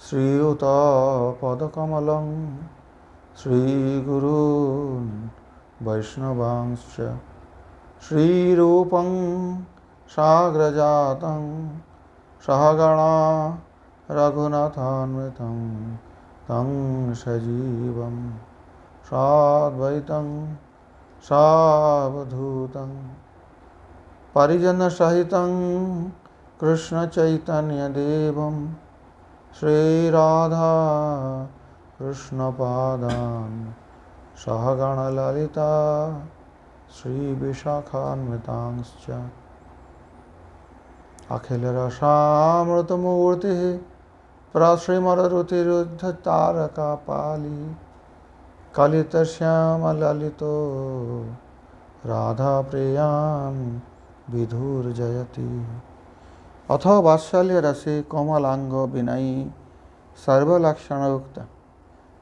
श्रीयुतापदकमलं श्रीगुरून् वैष्णवांश्च श्रीरूपं साग्रजातं सहगणा रघुनाथान्वितं तं सजीवं साद्वैतं सावधूतं परिजनसहितं कृष्णचैतन्यदेवं श्रीराधा कृष्णपादान् सहगणललिता श्रीविशाखान्वितांश्च अखिलरसामृतमूर्तिः प्रश्रीमररुतिरुद्धतारकापाली कलितश्यामललितो राधाप्रियान् विधुर्जयति अथो वात्सल्य रसे कोमलांगो विनयी सर्वलक्षणयुक्त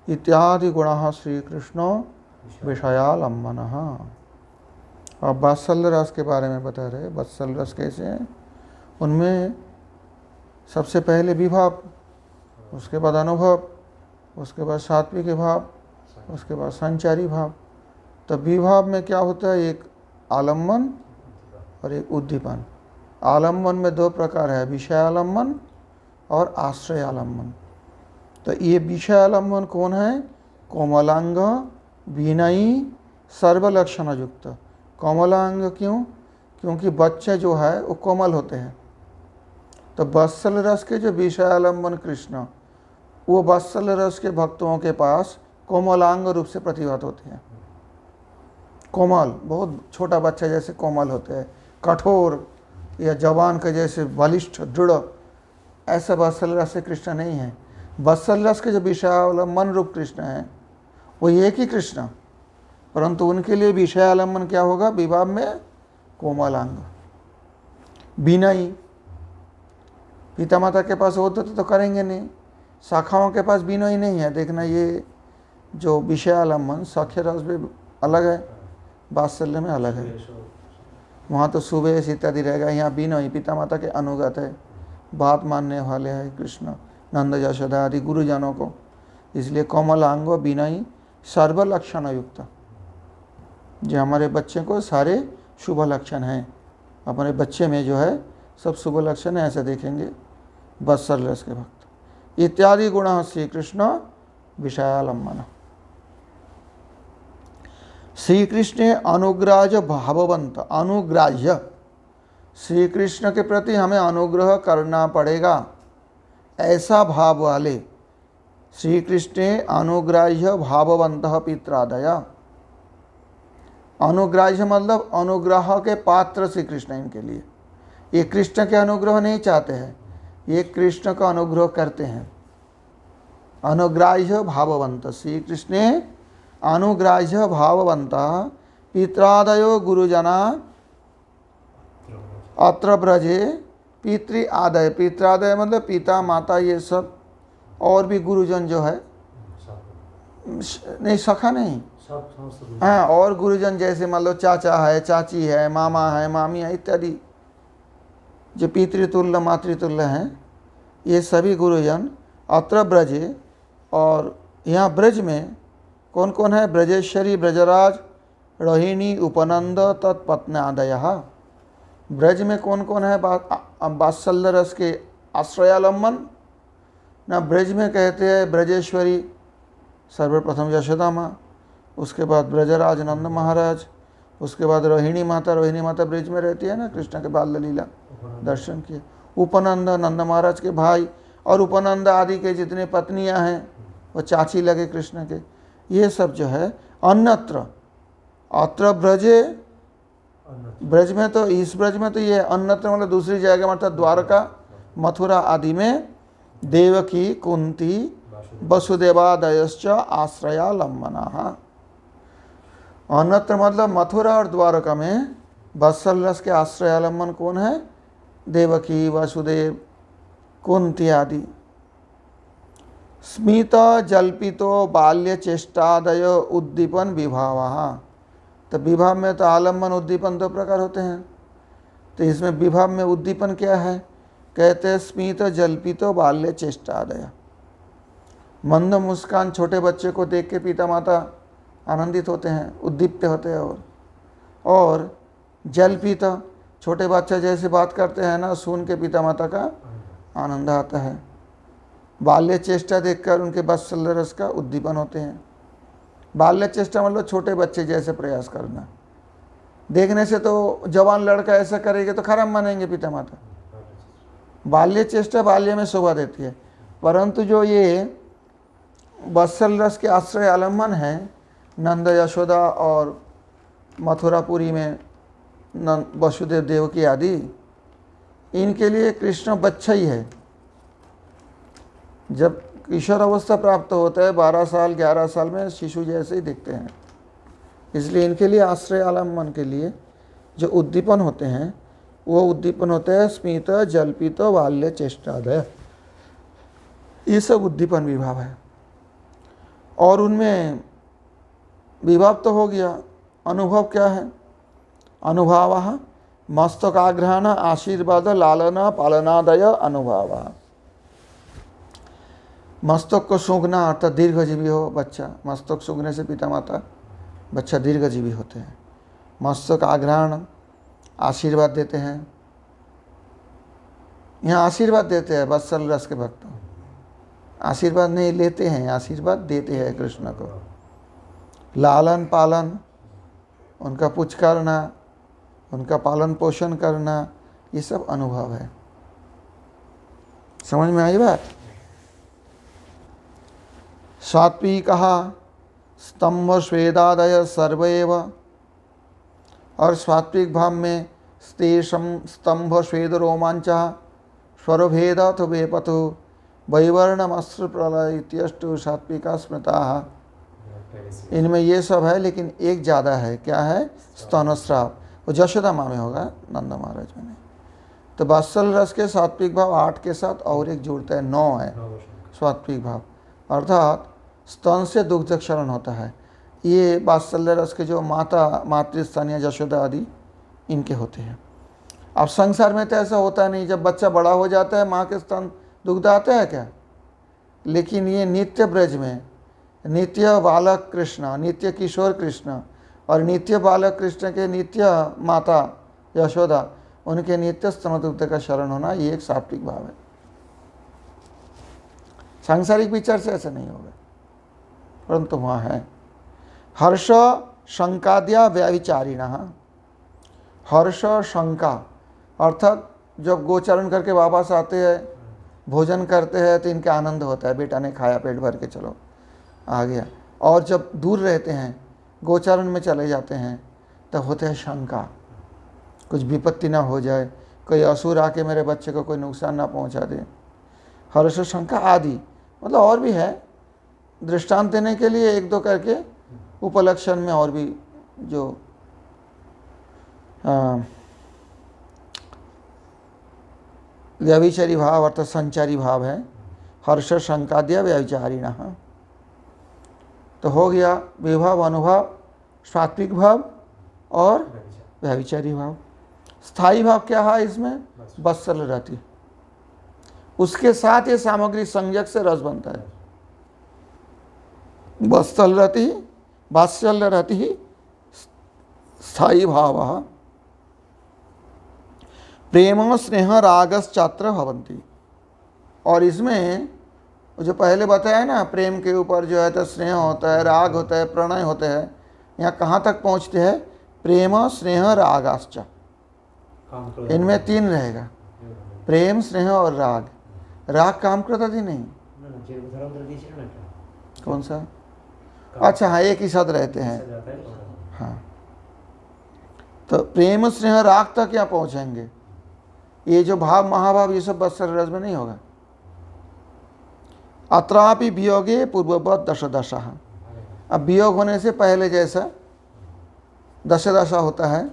इत्यादि गुणः श्री कृष्णो विषयालम्बनः। अब वात्सल्य रस के बारे में बता रहे। वात्सल्य रस कैसे हैं? उनमें सबसे पहले विभाव, उसके बाद अनुभव, उसके बाद सात्विक भाव, उसके बाद संचारी भाव। तो विभाव में क्या होता है? एक आलम्बन और एक उद्दीपन। आलम्बन में दो प्रकार है, विषयालम्बन और आश्रयालम्बन। तो ये विषयालम्बन कौन है? कोमलांग विनयी सर्वलक्षण युक्त। कोमलांग क्यों? क्योंकि बच्चे जो है वो कोमल होते हैं। तो वत्सल रस के जो विषयालम्बन कृष्ण, वो वत्सल रस के भक्तों के पास कोमलांग रूप से प्रतिभात होते हैं। कोमल, बहुत छोटा बच्चा जैसे कोमल होते हैं, कठोर या जवान के जैसे बलिष्ठ दृढ़, ऐसा वत्सल रस से कृष्ण नहीं है। वत्सल रस के जो विषयालम्बन रूप कृष्ण है वो एक ही कृष्ण, परंतु उनके लिए विषयालम्बन क्या होगा? विभाव में कोमलांग विनयी। पिता माता के पास होते तो करेंगे नहीं, शाखाओं के पास विनयी नहीं है। देखना, ये जो विषयालम्बन सख्य रस भी अलग है, वात्सल्य में अलग है। वहाँ तो सुबह इत्यादि रहेगा, यहाँ विनयी, पिता माता के अनुगत है, बात मानने वाले हैं कृष्ण, नंद यशोदा आदि गुरुजनों को। इसलिए कोमलांगो विनयी सर्वलक्षण युक्त। जो हमारे बच्चे को सारे शुभ लक्षण हैं, अपने बच्चे में जो है सब शुभ लक्षण है, ऐसे देखेंगे वत्सल रस के भक्त। इत्यादि गुण श्री कृष्ण विषयालम्बन। श्री कृष्ण अनुग्राह्य भाववंत। अनुग्राह्य, श्री कृष्ण के प्रति हमें अनुग्रह करना पड़ेगा, ऐसा भाव वाले। श्री कृष्ण अनुग्राह्य भाववंत पित्रादय। अनुग्राह्य मतलब अनुग्रह के पात्र श्री कृष्ण इनके लिए। ये कृष्ण के अनुग्रह नहीं चाहते हैं, ये कृष्ण का अनुग्रह करते हैं। अनुग्राह्य भाववंत, श्री कृष्ण अनुग्राह्य भाववंत पित्रादयो गुरुजना अत्र ब्रजे। पितृ आदय, पित्रादय मतलब पिता माता ये सब, और भी गुरुजन जो है, नहीं सखा नहीं, हाँ, और गुरुजन जैसे मान लो चाचा है, चाची है, मामा है, मामी है इत्यादि, जो पितृतुल्य मातृतुल्य हैं, ये सभी गुरुजन अत्र ब्रजे। और यहाँ ब्रज में कौन कौन है? ब्रजेश्वरी, ब्रजराज, रोहिणी, उपनंद तत्पत्न्यादयः। ब्रज में कौन कौन है? वात्सल्य रस के आश्रयालम्बन ना। ब्रज में कहते हैं ब्रजेश्वरी सर्वप्रथम यशोदा माँ, उसके बाद ब्रजराज नंद महाराज, उसके बाद रोहिणी माता। रोहिणी माता ब्रज में रहती है ना, कृष्ण के बाल लीला दर्शन किए। उपनंद नंद महाराज के भाई, और उपनंद आदि के जितने पत्नियां हैं वो चाची लगे कृष्ण के। ये सब जो है अन्यत्र, अत्र ब्रजे, ब्रज में तो, इस ब्रज में तो ये अन्यत्र मतलब दूसरी जगह, मतलब द्वारका, मथुरा आदि में देवकी, कुंती, वसुदेवादयश्च आश्रयालम्बनाः। अन्यत्र मतलब मथुरा और द्वारका में वत्सल रस के आश्रयालम्बन कौन है? देवकी, वसुदेव, कुंती आदि। स्मित जल्पितो बाल्य चेष्टादय उद्दीपन विभावः। तो विभाव में तो आलम्बन उद्दीपन दो प्रकार होते हैं। तो इसमें विभाव में उद्दीपन क्या है? कहते हैं स्मित जल्पितो बाल्य चेष्टादय। मंद मुस्कान छोटे बच्चे को देख के पिता माता आनंदित होते हैं, उद्दीप्त होते हैं। और जल पीता, छोटे बच्चे जैसे बात करते हैं ना, सुन के पिता माता का आनंद आता है। बाल्य चेष्टा देखकर उनके वात्सल्य रस का उद्दीपन होते हैं। बाल्य चेष्टा मतलब छोटे बच्चे जैसे प्रयास करना। देखने से तो जवान लड़का ऐसा करेगा तो खराब मानेंगे पिता माता। बाल्य चेष्टा बाल्य में शोभा देती है, परंतु जो ये वात्सल रस के आश्रय आलम्बन है, नंद यशोदा और मथुरापुरी में वसुदेव देवकी आदि, इनके लिए कृष्ण बच्चा ही है। जब किशोर अवस्था प्राप्त होता है 12 साल 11 साल में, शिशु जैसे ही दिखते हैं। इसलिए इनके लिए आश्रय आलम्बन के लिए जो उद्दीपन होते हैं वो उद्दीपन होते हैं स्मित, जल्पित, बाल्य चेष्टादय, ये सब उद्दीपन विभाव है। और उनमें विभाव तो हो गया, अनुभव क्या है? अनुभाव मस्तकाग्रहण आशीर्वाद लालना पालनादय अनुभव। मस्तक को सूंघना अर्थात दीर्घजीवी हो बच्चा, मस्तक सूंघने से पिता माता बच्चा दीर्घजीवी होते हैं। मस्तक आग्रहण आशीर्वाद देते हैं, यहाँ आशीर्वाद देते हैं वत्सल रस के भक्त, आशीर्वाद नहीं लेते हैं, आशीर्वाद देते हैं कृष्ण को। लालन पालन, उनका पूछ करना, उनका पालन पोषण करना, ये सब अनुभव है। समझ में आई बात? सात्विकः स्तंभ स्वेदादय सर्वैव, और सात्विक भाव में स्तेषम स्तंभ स्वेद रोमांच स्वरभेद तो वेपतु वैवर्णमस्त्र प्रलय इत्यष्टु सात्विका स्मृता। इनमें ये सब है, लेकिन एक ज़्यादा है। क्या है? स्तनस्राव। वो जशोदा माँ में होगा, नंद महाराज में नहीं। तो वात्सल रस के सात्विक भाव 8 के साथ और एक जुड़ता है, 9 है सात्विक भाव, अर्थात स्तन से दुग्ध क्षरण होता है। ये वात्सल्य रस के जो मातृस्थानीय यशोदा आदि इनके होते हैं। अब संसार में तो ऐसा होता नहीं, जब बच्चा बड़ा हो जाता है माँ के स्तन दुग्ध आता है क्या? लेकिन ये नित्य ब्रज में नित्य बालक कृष्ण, नित्य किशोर कृष्ण और नित्य बालक कृष्ण के नित्य माता यशोदा, उनके नित्य स्तन दुग्ध का शरण होना, ये एक सात्विक भाव है। सांसारिक विचार से ऐसा नहीं होगा, परंतु वहाँ है। हर्ष शंकाद्या व्यभिचारिणः, हर्ष शंका अर्थात जब गोचरण करके वापस आते हैं, भोजन करते हैं तो इनके आनंद होता है, बेटा ने खाया पेट भर के चलो आ गया। और जब दूर रहते हैं, गोचरण में चले जाते हैं, तब होते हैं शंका, कुछ विपत्ति ना हो जाए, कोई असुर आके मेरे बच्चे को कोई नुकसान ना पहुंचा दे। हर्ष शंका आदि मतलब और भी है, दृष्टांत देने के लिए एक दो करके उपलक्षण में और भी जो व्यभिचारी भाव अर्थात संचारी भाव है। हर्ष शंकाद्य व्यभिचारिणः, तो हो गया विभाव, अनुभव, सात्विक भाव और व्यभिचारी भाव। स्थायी भाव क्या है इसमें? वत्सल रति, उसके साथ ये सामग्री संयोग से रस बनता है। वत्सल रति वात्सल्य रति स्थायी भाव। प्रेम स्नेह रागश्चात्र भवन्ति, और इसमें जो पहले बताया ना, प्रेम के ऊपर जो है तो स्नेह होता है, राग होता है, प्रणय होते हैं। यहाँ कहाँ तक पहुँचते हैं? प्रेम स्नेह रागाश्च, इनमें 3 रहेगा, प्रेम स्नेह और राग। राग काम करता थी नहीं, कौन सा? अच्छा हाँ, एक ही साथ रहते हैं। हाँ, तो प्रेम स्नेह राग तक क्या पहुँचेंगे? ये जो भाव महाभाव ये सब वत्सल रस में नहीं होगा। अत्रापि वियोगे पूर्ववत दश दशा, अब वियोग होने से पहले जैसा दश दशा होता है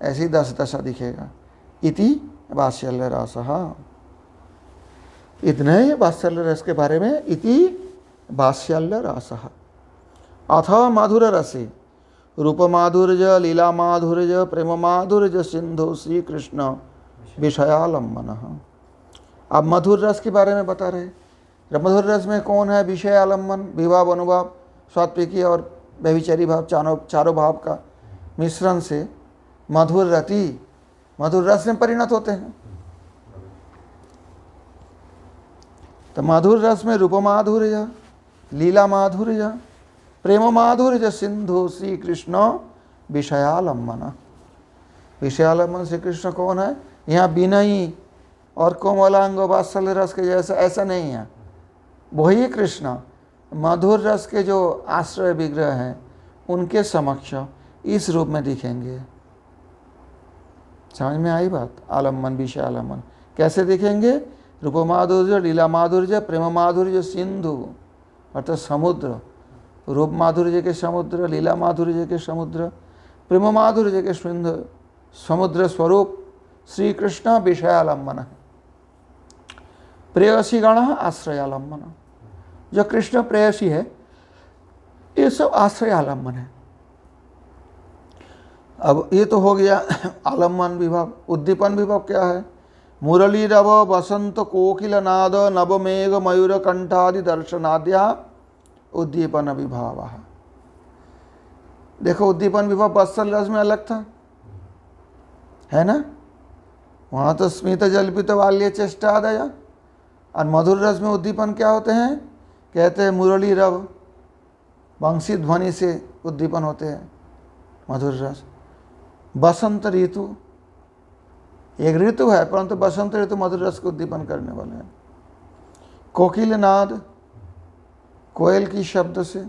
ऐसी 10 दशा दिखेगा। इति वात्सल्य रस, इतने ही वात्सल्य रस के बारे में। इति वात्सल्य रस अथ माधुर रसे रूप माधुर्य लीला माधुर्य प्रेम माधुर्य सिंधु श्री कृष्ण विषयालंबन। अब मधुर रस के बारे में बता रहे। मधुर रस में कौन है? विषय आलम्बन, विभाव, अनुभाव, सात्विकी और व्यभिचारी भाव, चारों भाव का मिश्रण से मधुर रति मधुर रस में परिणत होते हैं। तो मधुर रस में रूप माधुर्य, लीला माधुर्य, प्रेम माधुर्य सिंधु श्री कृष्ण विषयालम्बन। विषयालम्बन श्री कृष्ण कौन है? यहाँ विनयी और कोमलांग वात्सल्य रस के जैसा ऐसा नहीं है, वही कृष्ण मधुर रस के जो आश्रय विग्रह हैं उनके समक्ष इस रूप में दिखेंगे। समझ में आई बात? आलम्बन, विषय आलम्बन कैसे दिखेंगे? रूप माधुर्य, लीला माधुर्य, प्रेम माधुर्य सिंधु अर्थात समुद्र, रूप माधुर्य के समुद्र, लीला माधुर्य के समुद्र, प्रेम माधुर्य के सिंधु समुद्र स्वरूप श्री कृष्ण विषयालम्बन। प्रेयसी गण आश्रयालम्बन, जो कृष्ण प्रेयसी है ये सब आश्रयालम्बन है। अब ये तो हो गया आलम्बन विभाव। उद्दीपन विभाव क्या है? मुरली रव वसंत कोकिल नाद नवमेघ मयूर कंठादि दर्शनाद्या उद्दीपन विभाव। देखो उद्दीपन विभाव वत्सल रस में अलग था, है ना? वहाँ तो स्मित जल्पित बाल्य चेष्टादय, और मधुर रस में उद्दीपन क्या होते हैं? कहते हैं मुरली रव, वंशी ध्वनि से उद्दीपन होते हैं मधुर रस। बसंत ऋतु एक ऋतु है, परंतु बसंत ऋतु मधुर रस को उद्दीपन करने वाले हैं। कोकिल नाद, कोयल की शब्द से,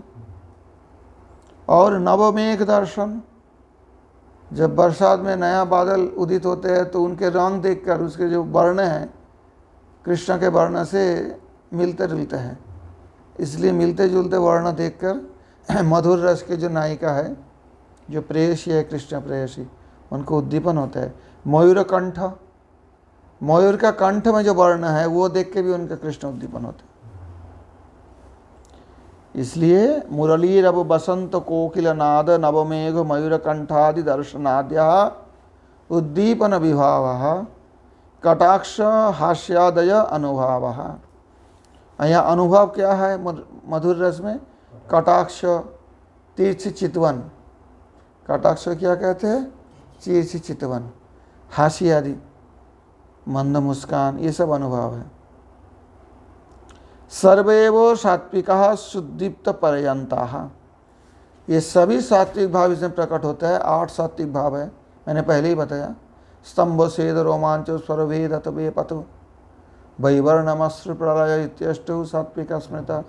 और नवमेघ दर्शन, जब बरसात में नया बादल उदित होते हैं तो उनके रंग देखकर उसके जो वर्ण हैं कृष्ण के वर्ण से मिलते जुलते हैं, इसलिए मिलते जुलते वर्ण देखकर मधुर रस के जो नायिका है, जो प्रेयसी है कृष्ण प्रेयसी, उनको उद्दीपन होता है। मयूर कंठ, मयूर का कंठ में जो वर्ण है वो देख के भी उनका कृष्ण उद्दीपन होता है। इसलिए मुरली रव बसंत कोकिल नाद नवमेघ मयूर कंठादि दर्शनाद्या उद्दीपन विभाव कटाक्ष हास्यादय अनुभव। यहाँ अनुभव क्या है मधुर रस में? कटाक्ष, तीर्थ चितवन। कटाक्ष क्या कहते हैं? तीर्थ चितवन, हास्य आदि, मंद मुस्कान, ये सब अनुभव है। सर्वेव सात्विका सुदीप्त पर्यंता, ये सभी सात्विक भाव इसमें प्रकट होता है। 8 सात्विक भाव है, मैंने पहले ही बताया। स्तंभ सेद रोमांच स्वरभेद अतवे पतु वैवर्णमश्रु प्रलय इत्यष्टु सात्विक स्मृता,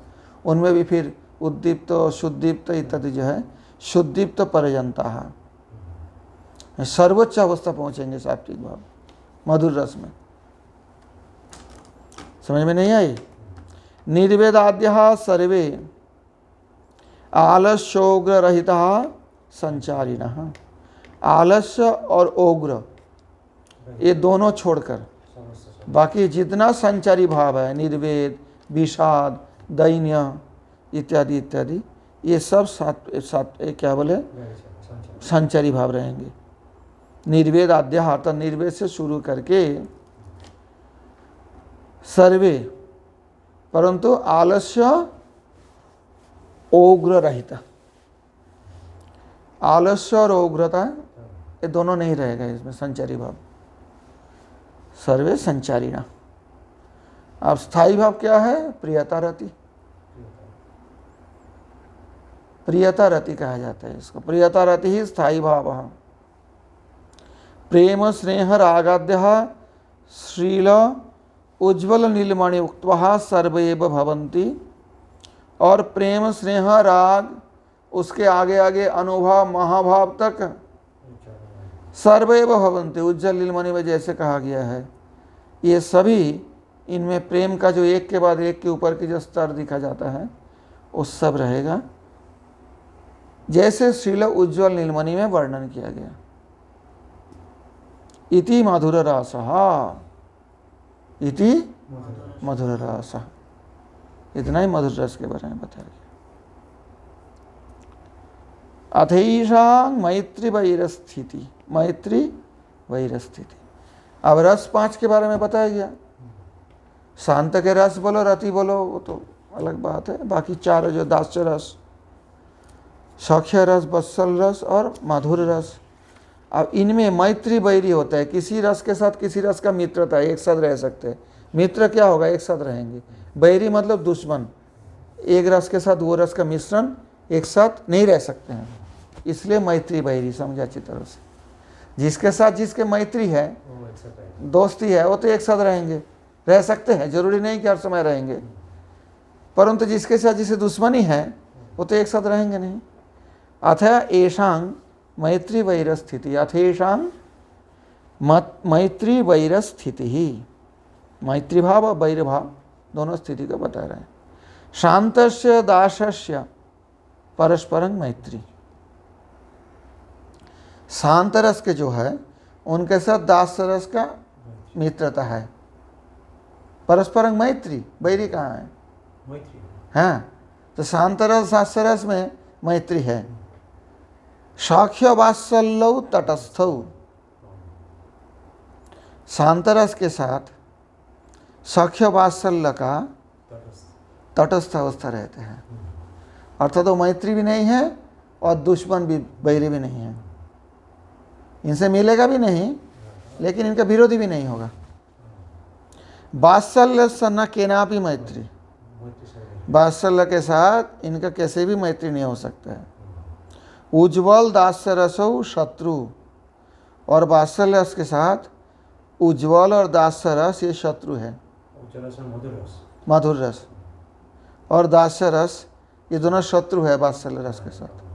उनमें भी फिर उद्दीप्त, शुद्धीप्त इत्यादि जो है, शुद्धीप्त पर्यंता, सर्वोच्च अवस्था पहुंचेंगे सात्विक भाव मधुर रस में। समझ में नहीं आई? निर्वेदाद्य सर्वे आलस्योग्र रहिता संचारिण। आलस्य और ओग्र ये दोनों छोड़कर बाकी जितना संचारी भाव है, निर्वेद, विषाद, दैन्य इत्यादि इत्यादि, ये सब क्या बोले? संचारी भाव रहेंगे। निर्वेद आद्या अर्थात निर्वेद से शुरू करके सर्वे, परंतु आलस्य ओग्र रहित, आलस्य और उग्रता ये दोनों नहीं रहेगा इसमें, संचारी भाव। सर्वे संचारिणा। अब स्थायी भाव क्या है? प्रियता रति, प्रियता रति कहा जाता है इसको। प्रियता रति ही स्थायी भाव। प्रेम स्नेह रागाद्य श्रील उज्ज्वल नीलमणि उक्त्वा सर्वैव भवन्ति, और प्रेम स्नेह राग उसके आगे आगे अनुभव महाभाव तक सर्वैव भवन्ति, उज्ज्वल नीलमणि में जैसे कहा गया है, ये सभी इनमें प्रेम का जो एक के बाद एक के ऊपर की जो स्तर दिखा जाता है वो सब रहेगा, जैसे श्रील उज्ज्वल नीलमणि में वर्णन किया गया। इति मधुर रसः, इति मधुर रसः, इतना ही मधुर रस के बारे में बताया गया। अथैषां मैत्री वैरस्थिति, मैत्री वैरस्थिति। अब रस 5 के बारे में बताया गया। शांत के रस बोलो रति बोलो वो तो अलग बात है। बाकी चार जो दास्य रस, सख्य रस, वत्सल रस और मधुर रस। अब इनमें मैत्री वैरी होता है, किसी रस के साथ किसी रस का मित्रता है, एक साथ रह सकते हैं। मित्र क्या होगा, एक साथ रहेंगे। वैरी मतलब दुश्मन, एक रस के साथ वो रस का मिश्रण एक साथ नहीं रह सकते हैं, इसलिए मैत्री वैरी समझा अच्छी तरह से। जिसके साथ जिसके मैत्री है, दोस्ती है, वो तो एक साथ रहेंगे, रह सकते हैं, जरूरी नहीं कि हर समय रहेंगे। परंतु जिसके साथ जिसे दुश्मनी है वो तो एक साथ रहेंगे नहीं। अथ एषां मैत्री वैर स्थिति, अथेषां मैत्री वैर स्थिति ही, मैत्री भाव और वैर भाव दोनों स्थिति को बता रहे हैं। शांतस्य दासस्य परस्परं मैत्री, शांत रस के जो है उनके साथ दास रस का मित्रता है। परस्परं मैत्री, वैरी कहाँ है, हाँ, तो शांत रस दास रस में मैत्री है। साख्य वात्सल्यौ तटस्थौ, शांत रस के साथ साख्य वात्सल्य का तटस्थ अवस्था रहते हैं, अर्थात तो मैत्री भी नहीं है और दुश्मन भी, वैरी भी नहीं है। इनसे मिलेगा भी नहीं लेकिन इनका विरोधी भी नहीं होगा। वात्सल्य से न केनापि मैत्री, वात्सल्य के साथ इनका कैसे भी मैत्री नहीं हो सकता है। उज्ज्वल दास्य रसो शत्रु, और वात्सल्य रस के साथ उज्ज्वल और दास्य रस ये शत्रु है। मधुर रस और दास्य रस ये दोनों शत्रु है वात्सल्य रस के साथ।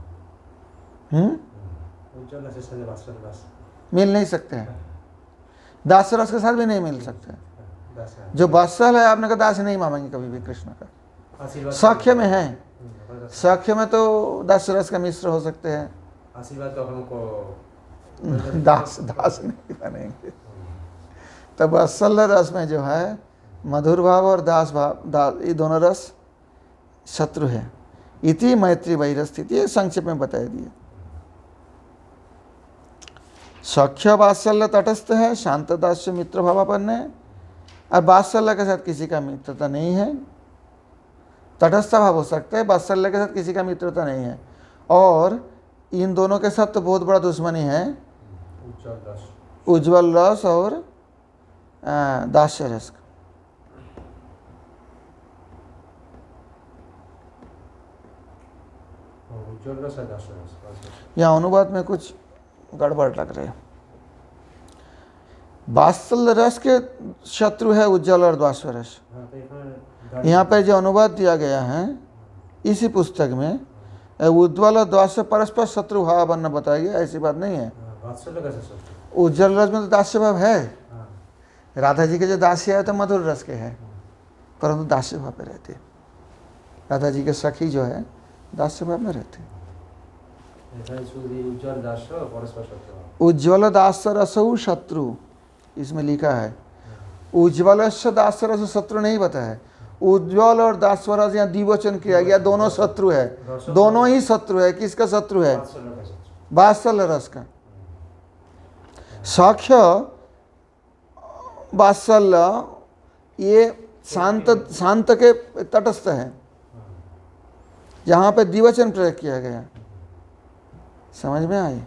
मिल नहीं सकते हैं, दास्य रस के साथ भी नहीं मिल सकते हैं। जो वात्सल है आपने कहा दास नहीं मानेंगे कभी भी कृष्ण का। साख्य में है, साख्य में तो दास रस का मिश्र हो सकते हैं, दास दास नहीं बनेंगे। तब वात्सल्य रस में जो है मधुर भाव और दास भाव, ये दोनों रस शत्रु है। इति मैत्री वैर स्थिति संक्षेप में बता दिए। सख्य वात्सल्य तटस्थ है, शांत दास्य मित्र भावापन्न है, और वात्सल्य के साथ किसी का मित्रता नहीं है। तटस्थ भाव हो सकता है, वात्सल्य के साथ किसी का मित्रता नहीं है। और इन दोनों के साथ तो बहुत बड़ा दुश्मनी है, उज्ज्वल रस और दास्य रस का। यहाँ अनुवाद में कुछ गड़बड़ लग रहे हैं। वात्सल्य रस के शत्रु है उज्ज्वल और दास्य रस। यहाँ पर जो अनुवाद दिया गया है इसी पुस्तक में उज्ज्वल और दास्य परस्पर शत्रु भाव बनना बताया गया, ऐसी बात नहीं है। उज्ज्वल रस में तो दास्य भाव है, राधा जी के जो दास्य है तो मधुर रस के है, परंतु दास्य भाव पे रहते हैं। राधा जी के सखी जो है दास्य भाव में रहते हैं। उज्ज्वल दास्य रसौ शत्रु, इसमें लिखा है। उज्ज्वल दास्य रस शत्रु नहीं बताया, उज्ज्वल और दास्य रस यहाँ द्विवचन किया गया, दोनों शत्रु है, दोनों ही शत्रु है। किसका शत्रु है, वात्सल्य रस का। साख्य वात्सल्य ये शांत के तटस्थ है, यहाँ पे द्विवचन प्रयोग किया गया, समझ में आई।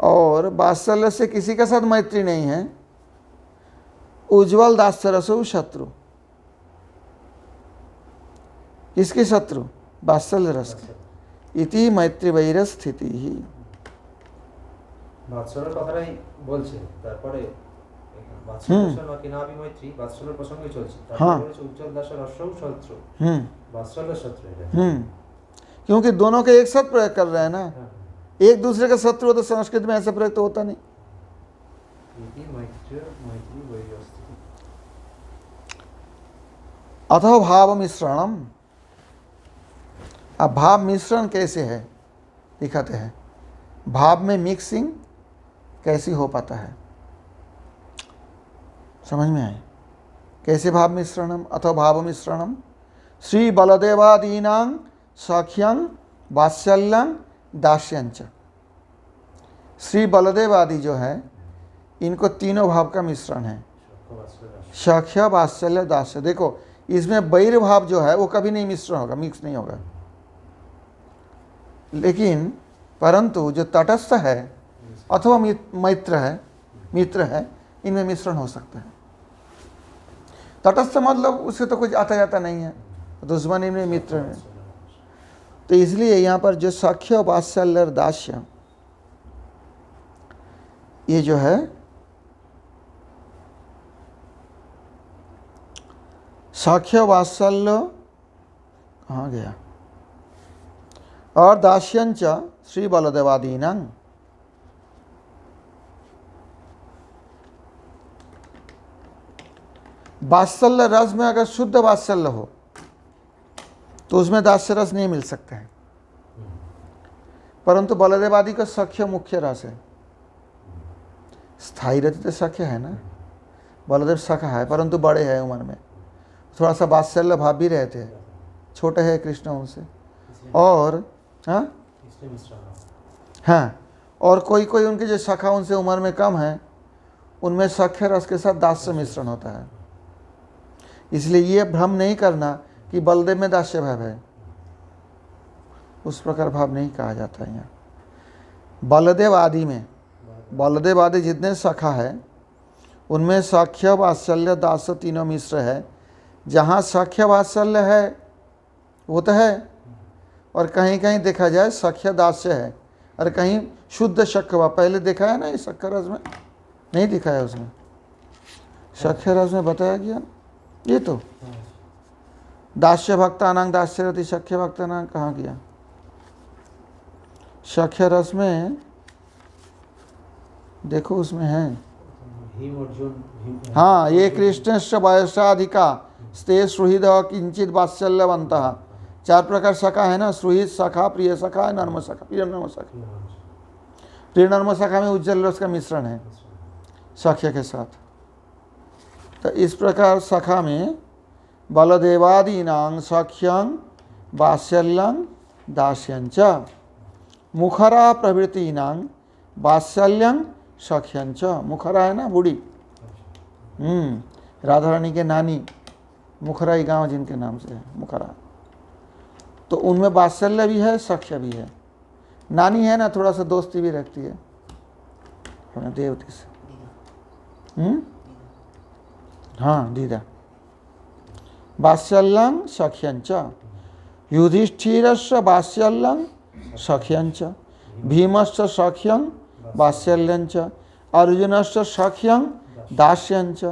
और वात्सल्य से किसी के साथ मैत्री नहीं है। उज्ज्वल दास्य रसो शत्रु, किसकी शत्रु, वात्सल्य रस की। इति मैत्री वैर स्थिति ही। वात्सल्যের কথাই বলছে, তারপরে वात्सल्য প্রসঙ্গে চলছে, তারপরে বলছে উজ্জ্বল দাসের রসও শত্রু, वात्सल्य शत्रु है। क्योंकि दोनों के एक साथ प्रयोग कर रहे हैं ना, एक दूसरे का शत्रु हो तो संस्कृत में ऐसा प्रयोग तो होता नहीं। अथवा भाव मिश्रणम, अब भाव मिश्रण कैसे है दिखाते हैं। भाव में मिक्सिंग कैसी हो पाता है, समझ में आए कैसे भाव मिश्रणम। अथवा भाव मिश्रणम श्री बलदेवादीनां सख्यं वात्सल्यं दास्यंच। श्री बलदेव आदि जो है इनको तीनों भाव का मिश्रण है, सख्य वात्सल्य दास्य, देखो इसमें वैर भाव जो है वो कभी नहीं मिश्रण होगा, मिक्स नहीं होगा, लेकिन परंतु जो तटस्थ है अथवा मित्र है, इनमें मिश्रण हो सकता है। तटस्थ मतलब उससे तो कुछ आता जाता नहीं है, दुश्मनी में मित्र में। तो इसलिए यहाँ पर जो सख्य वात्सल्य और दास्य, ये जो है सख्य वात्सल्य कहाँ गया, और दास्यंच श्री बलदेवादीनां, वात्सल्य रस में अगर शुद्ध वात्सल्य हो तो उसमें दास्य रस नहीं मिल सकता है, परंतु बलदेवादि का सख्य मुख्य रस है। स्थायी रहते तो सख्य है ना, बलदेव सखा है परंतु बड़े हैं उम्र में, थोड़ा सा वात्सल्य भाव भी रहते हैं, छोटे हैं कृष्ण उनसे। और हाँ, और कोई कोई उनके जो सखा उनसे उम्र में कम है, उनमें सख्य रस के साथ दास्य मिश्रण होता है। इसलिए ये भ्रम नहीं करना कि बलदेव में दास्य भाव है, उस प्रकार भाव नहीं कहा जाता है। यहाँ बलदेव आदि में, बलदेव आदि जितने सखा है उनमें सख्य वात्सल्य दास्य तीनों मिश्र है। जहाँ सख्य वात्सल्य है वो तो है, और कहीं कहीं देखा जाए सख्य दास्य है, और कहीं शुद्ध शक्य। पहले देखा है ना, ये शक्य रस में नहीं दिखाया, उसमें सख्य रस में बताया गया ये तो। दास्य भक्तानां दास्यरति सख्य भक्तानां कहाँ गया, सख्य रस में देखो उसमें है। हाँ, ये कृष्णस्य वयसाधिका स्ते सुहृद किंचित वात्सल्यवन्तः, 4 प्रकार सखा है ना, सुहृद सखा, प्रिय सखा, नर्म सखा, प्रिय नर्म सखा। प्रिय नर्म सखा में उज्जवल रस का मिश्रण है सख्य के साथ। तो इस प्रकार सखा में बलदेवादीनां सख्यं वात्सल्यं दास्यंच, मुखरा प्रवृत्तीनां वात्सल्यं सख्यंच। मुखरा है ना बूढ़ी, राधा रानी के नानी, मुखराई गांव जिनके नाम से है मुखरा, तो उनमें वात्सल्य भी है, सख्य भी है। नानी है ना, थोड़ा सा दोस्ती भी रखती है देवती से। हाँ, दीदा। वात्सल्यं सख्यंच, युधिष्ठिरस्य वात्सल्यं सख्यंच, भीमस्य सख्यं वात्सल्यंच, अर्जुनस्य सख्यं दास्यंच।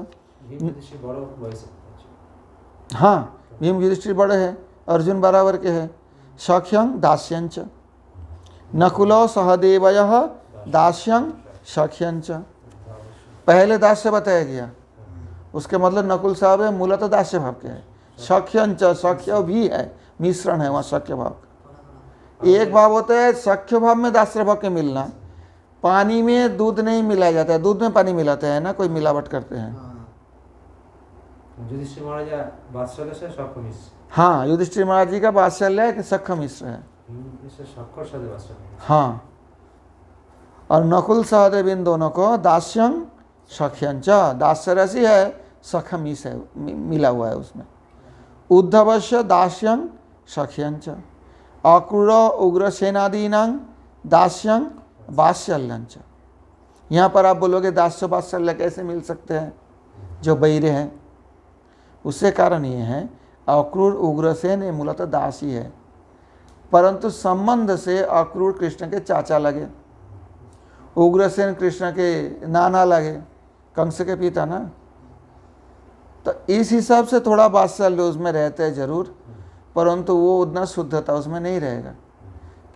हाँ, भीम युधिष्ठिर बड़े हैं, अर्जुन बराबर के हैं। सख्यं दास्यंच, नकुलो सहदेवयः दास्यं सख्यंच। पहले दास्य बताया गया, उसके मतलब नकुल साहब है मूलतः दास्य भाव के हैं। सख्यंच, सख्य भी है, मिश्रण है वहाँ सख्य भाव का। एक भाव होता है सख्य भाव में दास्य भाव के मिलना, पानी में दूध नहीं मिलाया जाता है, दूध में पानी मिलाते हैं ना, कोई मिलावट करते हैं। युधिष्ठिर महाराज वात्सल्य से सख्य मिश्र। हाँ, युधिष्ठिर महाराज जी का वात्सल्य है कि सख्य मिश्र है। हाँ, और नकुल सहदेव इन दोनों को दास्यं सख्यंच, दास्य रसी है, सख्य मिश्र है, मिला हुआ है उसमें। उद्धवस्य दास्यं सख्यंच, अक्रूर उग्रसेनादीनां दास्यं वात्सल्यंच। यहाँ पर आप बोलोगे दास्य वात्सल्य कैसे मिल सकते हैं, जो बैर हैं? उससे कारण ये है, अक्रूर उग्रसेन ये मूलतः दास ही है, परंतु संबंध से अक्रूर कृष्ण के चाचा लगे, उग्रसेन कृष्ण के नाना लगे, कंस के पिता ना। तो इस हिसाब से थोड़ा वात्सल्य उसमें रहता है जरूर, परंतु वो उतना शुद्धता उसमें नहीं रहेगा,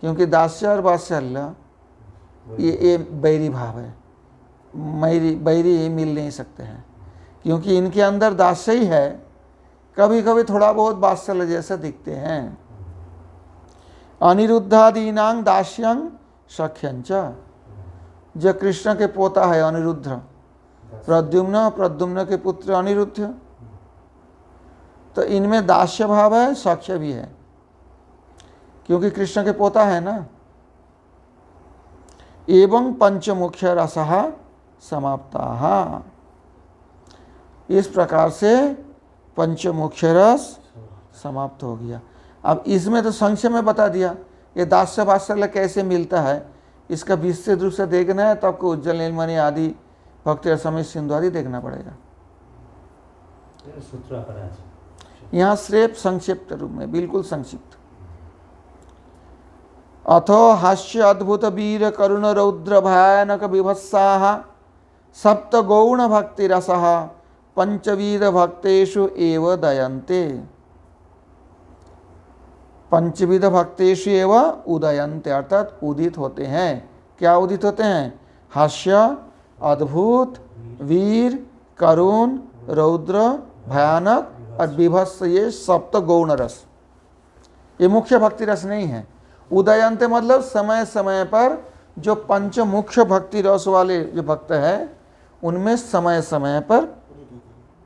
क्योंकि दास्य और वात्सल्य ये बैरी भाव है, बैरी मिल नहीं सकते हैं, क्योंकि इनके अंदर दास्य ही है, कभी कभी थोड़ा बहुत वात्सल्य जैसे दिखते हैं। अनिरुद्धादीनां दास्यं सख्यंच, जो कृष्ण के पोता है अनिरुद्ध, प्रद्युम्न के पुत्र अनिरुद्ध, तो इनमें दास्य भाव है, सख्य भी है, क्योंकि कृष्ण के पोता है ना। एवं पंचमुख्य रसः समाप्ताः, इस प्रकार से पंचमुख्य रस समाप्त हो गया। अब इसमें तो संक्षेप में बता दिया ये दास्य वात्सल्य कैसे मिलता है, इसका विस्तृत रूप से देखना है तो आपको उज्जवल नीलमणि आदि भक्ति रसमय सिंधु आदि देखना पड़ेगा। यहाँ सिर्फ संक्षिप्त रूप में, बिल्कुल संक्षिप्त। अथो हास्य अद्भुत वीर करुण रौद्र भयानक विभत्साः सप्त गौण भक्ति रसः पंचविध भक्तेषु एव दयन्ते। पंचविध भक्तेषु एव उदयन्ते अर्थात उदित होते हैं। क्या उदित होते हैं? हास्य, अद्भुत, वीर, करुण, रौद्र, भयानक और विभत्स, ये सप्त गौण रस, ये मुख्य भक्ति रस नहीं है। उदयन्ते मतलब समय समय पर जो पंच मुख्य भक्ति रस वाले जो भक्त है उनमें समय समय पर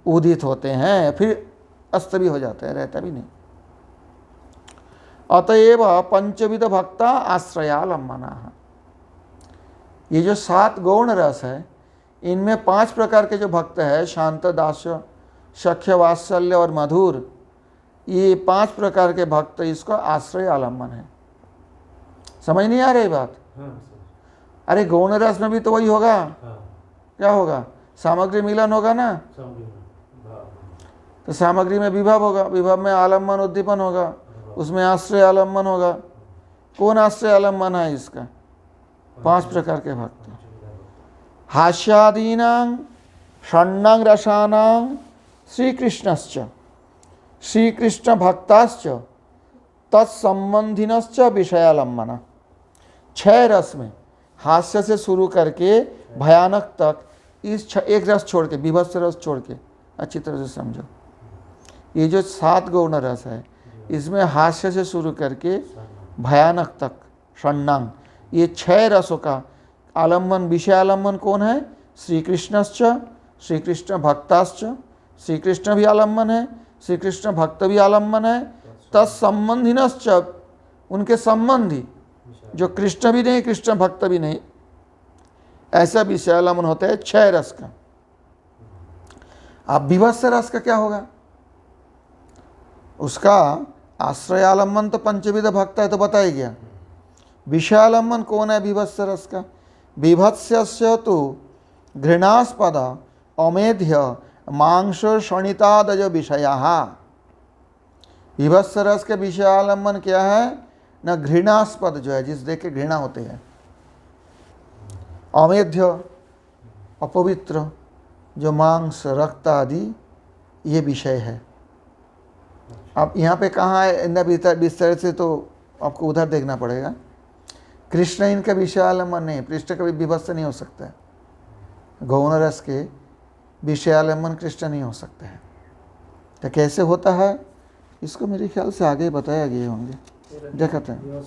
उदित होते हैं, फिर अस्त भी हो जाते हैं, रहता भी नहीं। अतएव पंचविध भक्ता आश्रयालंबना। ये जो 7 गौण रस है इनमें 5 प्रकार के जो भक्त है, शांत, दास्य, सख्य, वात्सल्य और मधुर, ये 5 प्रकार के भक्त इसको आश्रय आलम्बन है। समझ नहीं आ रही बात? अरे गौण रस में भी तो वही होगा। क्या होगा? सामग्री मिलन होगा ना, तो सामग्री में विभव होगा, विभव में आलम्बन उद्दीपन होगा, उसमें आश्रय आलम्बन होगा। कौन आश्रय आलम्बन है इसका? 5 प्रकार के भक्त। हास्यादीनां षण्णां रसानां श्रीकृष्णश्च श्रीकृष्ण भक्ताश्च तत्संबंधिनश्च विषयालंबना। 6 रस में हास्य से शुरू करके भयानक तक, इस एक रस छोड़ के, विभत्स रस छोड़ के, अच्छी तरह से समझो। ये जो 7 गौण रस है इसमें हास्य से शुरू करके भयानक तक षण्णांग, ये 6 रसों का आलम्बन, विषय आलम्बन कौन है? श्री कृष्णश्च श्री कृष्ण भक्ताश्च, श्री कृष्ण भी आलम्बन है, श्री कृष्ण भक्त भी आलम्बन है, तत्संबंधिनश्च उनके संबंधी, जो कृष्ण भी नहीं कृष्ण भक्त भी नहीं, ऐसा विषय आलम्बन होता है 6 रस का। अब विभत्स रस का क्या होगा? उसका आश्रय आलम्बन तो पंचविध भक्त है तो बताया गया। विषय आलम्बन कौन है विभत्स रस का? विभत्स्य तो घृणास्पद अमेध्य मांस शोणितादय विषयाः। विभत्स रस के विषय आलम्बन क्या है? न घृणास्पद, जो है जिस देख के घृणा होते हैं, अमेध्य अपवित्र, जो मांस रक्त आदि ये विषय है। अब यहाँ पे कहाँ है इनका विस्तार से, तो आपको उधर देखना पड़ेगा। कृष्ण इनका विषय आलम्बन नहीं, कृष्ण कभी विभत्स नहीं हो सकता है। गौण रस के विषय आलम्बन कृष्ण नहीं हो सकता है। तो कैसे होता है इसको मेरे ख्याल से आगे बताया गए होंगे, देखते हैं,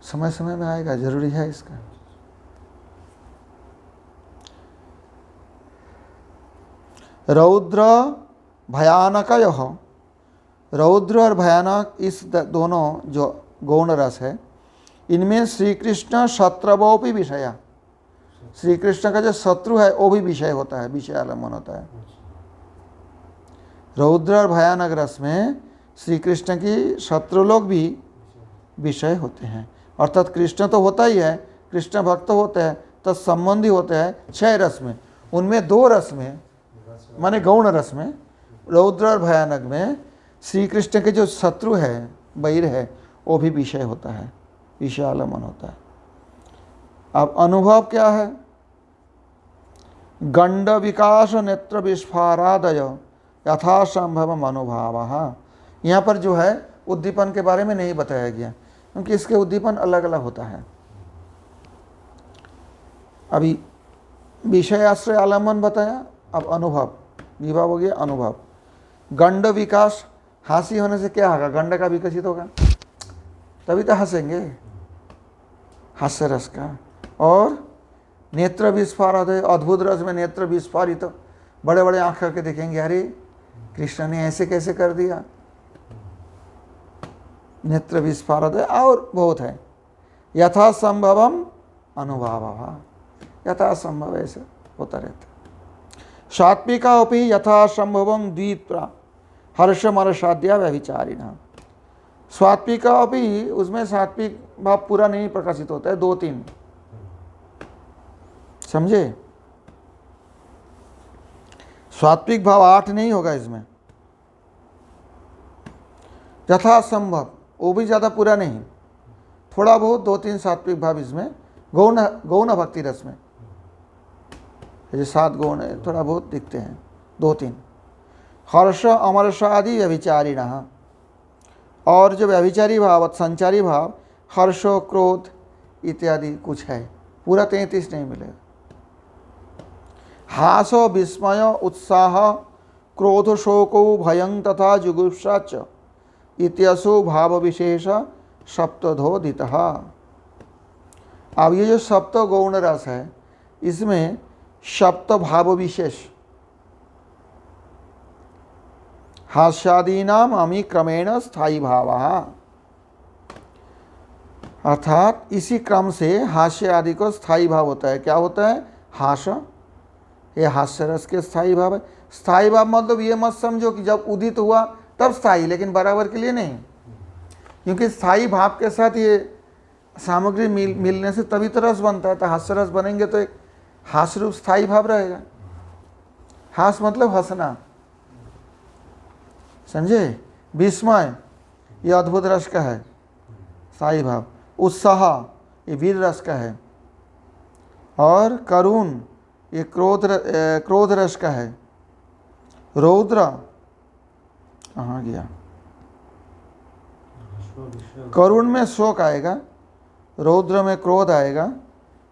समय समय में आएगा, जरूरी है इसका। रौद्र भयानकयः, रौद्र और भयानक इस दोनों जो गौण रस है इनमें श्री कृष्ण शत्रवोपि विषया, श्री कृष्ण का जो शत्रु है वो भी विषय होता है, विषय आलम्बन होता है। रौद्र और भयानक रस में श्री कृष्ण की शत्रु लोग भी विषय होते हैं, अर्थात कृष्ण तो होता ही है, कृष्ण भक्त होते हैं, तत्संबंधी होते हैं 6 रस में। उनमें 2 रस में माने गौण रस में, रौद्र और भयानक में श्री कृष्ण के जो शत्रु है, बैर है, वो भी विषय होता है, विषय आलम्बन होता है। अब अनुभव क्या है? गंड विकास नेत्र विस्फारादय यथासंभव अनुभव। यहाँ पर जो है उद्दीपन के बारे में नहीं बताया गया, क्योंकि इसके उद्दीपन अलग अलग होता है। अभी विषय आश्रय आलम्बन बताया, अब अनुभव, विभाव हो गया अनुभव। गंड विकास, हासी होने से क्या होगा? गंड का विकसित होगा, तभी तो हंसेंगे, हास्य रस का। और नेत्र विस्फारित, अद्भुत रस में नेत्र विस्फारित, बड़े बड़े आँख करके देखेंगे, अरे कृष्ण ने ऐसे कैसे कर दिया, नेत्र विस्फारित है। और बहुत है, यथासंभवम अनुभव, यथासंभव ऐसे होता रहता है। सात्विकापि यथा संभवं द्वित्रा हर्षमर्षाद्या व्यभिचारिणः। सात्विकापि उसमें सात्विक भाव पूरा नहीं प्रकाशित होता है, 2-3, समझे? सात्विक भाव 8 नहीं होगा इसमें। यथा संभव वो भी ज़्यादा पूरा नहीं, थोड़ा बहुत 2-3 सात्विक भाव इसमें गौण भक्ति रस में, ये 7 गौण है, थोड़ा बहुत दिखते हैं 2-3। हर्ष अमर्ष आदि व्यभिचारिणः, और जो व्यभिचारी भाव संचारी भाव हर्ष क्रोध इत्यादि कुछ है, पूरा 33 नहीं मिलेगा। हास विस्मय उत्साह क्रोध शोको भयं तथा जुगुप्सा च इत्यसो भाव विशेष सप्तधोदितः। अब ये जो सप्त गौण रस है इसमें सप्त भाव विशेष हास्यादीनाम अमी क्रमेण स्थायी भावः, अर्थात इसी क्रम से हास्य आदि को स्थायी भाव होता है। क्या होता है? हास, ये हास्य रस के स्थायी भाव है। स्थायी भाव मतलब ये मत समझो कि जब उदित हुआ तब स्थायी, लेकिन बराबर के लिए नहीं, क्योंकि स्थायी भाव के साथ ये सामग्री मिलने से तभी तो रस बनता है। तो हास्य रस बनेंगे तो एक हास्य रूप स्थायी भाव रहेगा। हास मतलब हंसना, समझे? विस्मय ये अद्भुत रस का है स्थायी भाव। उत्साह ये वीर रस का है। और करुण ये क्रोध रस का है। रौद्र कहाँ गया? करुण में शोक आएगा, रौद्र में क्रोध आएगा,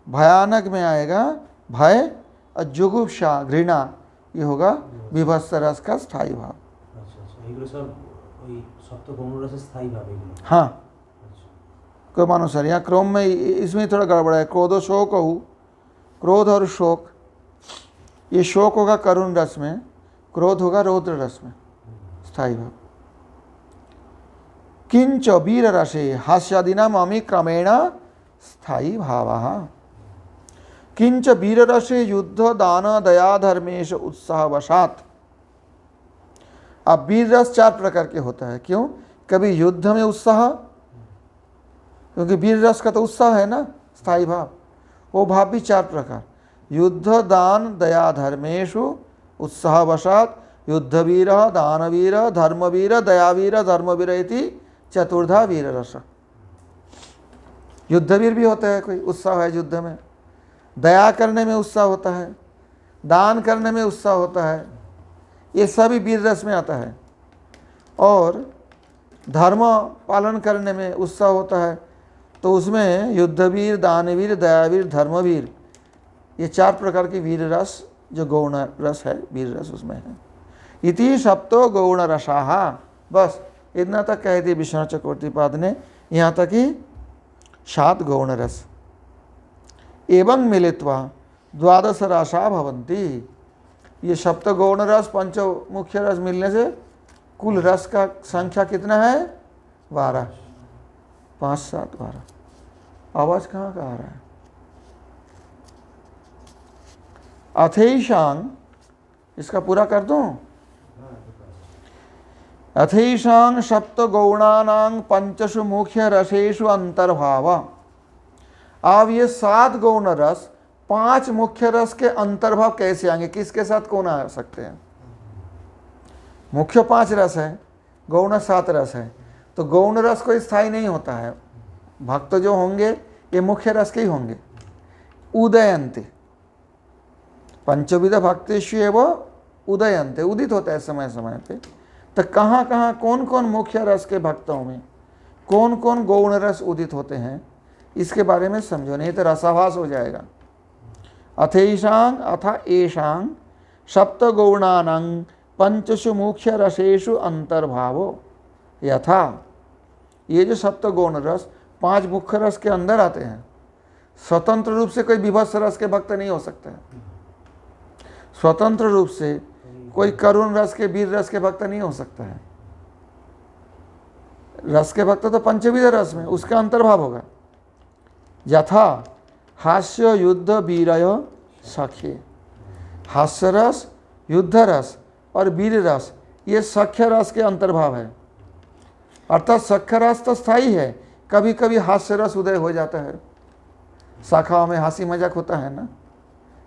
भयानक में आएगा भय, और जुगुप्सा घृणा ये होगा विभत्स रस का स्थायी भाव। हाँ, क्रमानुसार यहाँ क्रम में इसमें थोड़ा गड़बड़ा है। क्रोध शोक हो, क्रोध और शोक, ये शोक होगा करुण रस में, क्रोध होगा रौद्र रस में स्थायी भाव। किंच वीर रसे हास्यादीनाम अमी क्रमेण स्थायी भावः। किंच वीर रसे युद्ध दान दया धर्मेश उत्साह वशात। अब वीर रस 4 प्रकार के होता है। क्यों? कभी युद्ध में उत्साह, क्योंकि वीर रस का तो उत्साह है ना स्थायी भाव, वो भाव भी 4 प्रकार। युद्ध दान दया धर्मेशु उत्साह वशात युद्धवीर दानवीर धर्मवीर दयावीर धर्मवीर इति चतुर्धा वीर रस। युद्धवीर भी होता है, कोई उत्साह है युद्ध में, दया करने में उत्साह होता है, दान करने में उत्साह होता है, ये सभी वीर रस में आता है। और धर्म पालन करने में उत्साह होता है, तो उसमें युद्धवीर दानवीर दयावीर धर्मवीर ये 4 प्रकार की वीर रस जो गौण रस है, वीर रस उसमें है। इति सप्तो गौण रसाः। बस इतना तक कह दिए विश्वनाथ चक्रवर्ती पाद ने, यहाँ तक ही 7 गौण रस। एवं मिलित्वा 12 रसा भवन्ति। ये सप्त गौण रस 5 मुख्य रस मिलने से कुल रस का संख्या कितना है? 12। 5, 7, 12। आवाज कहाँ का आ रहा है? अथैषां, इसका पूरा कर दूं? अथैषां सप्त गौणानां 5 मुख्य रसेषु अंतर्भाव। अब ये 7 गौण रस 5 मुख्य रस के अंतर्भाव कैसे आएंगे? किसके साथ कौन आ सकते हैं? मुख्य 5 रस है, गौण 7 रस है, तो गौण रस कोई स्थायी नहीं होता है। भक्त जो होंगे ये मुख्य रस के ही होंगे। उदयंते पंचविध भक्तेषु एवं उदयंते, उदित होता है समय समय पे। तो कहाँ कहाँ कौन कौन मुख्य रस के भक्तों में कौन कौन गौण रस उदित होते हैं, इसके बारे में समझो, नहीं तो रसाभास हो जाएगा। अथैषां अथा एषां सप्त गौणानां 5 मुख्य रसेषु अंतर्भावो यथा। ये जो सप्त गौण रस 5 मुख्य रस के अंदर आते हैं। स्वतंत्र रूप से कोई विभत्स रस के भक्त नहीं हो सकता है। स्वतंत्र रूप से कोई करुण रस के वीर रस के भक्त नहीं हो सकता है। रस के भक्त तो पंचविध रस में उसका अंतर्भाव होगा। यथा हास्य युद्ध वीरय सखे। हास्य रस युद्ध रस और वीर रस ये सख्य रस के अंतर्भाव है। अर्थात सख्य रस तो स्थायी है, कभी कभी हास्य रस उदय हो जाता है। शाखाओं में हंसी मजाक होता है ना,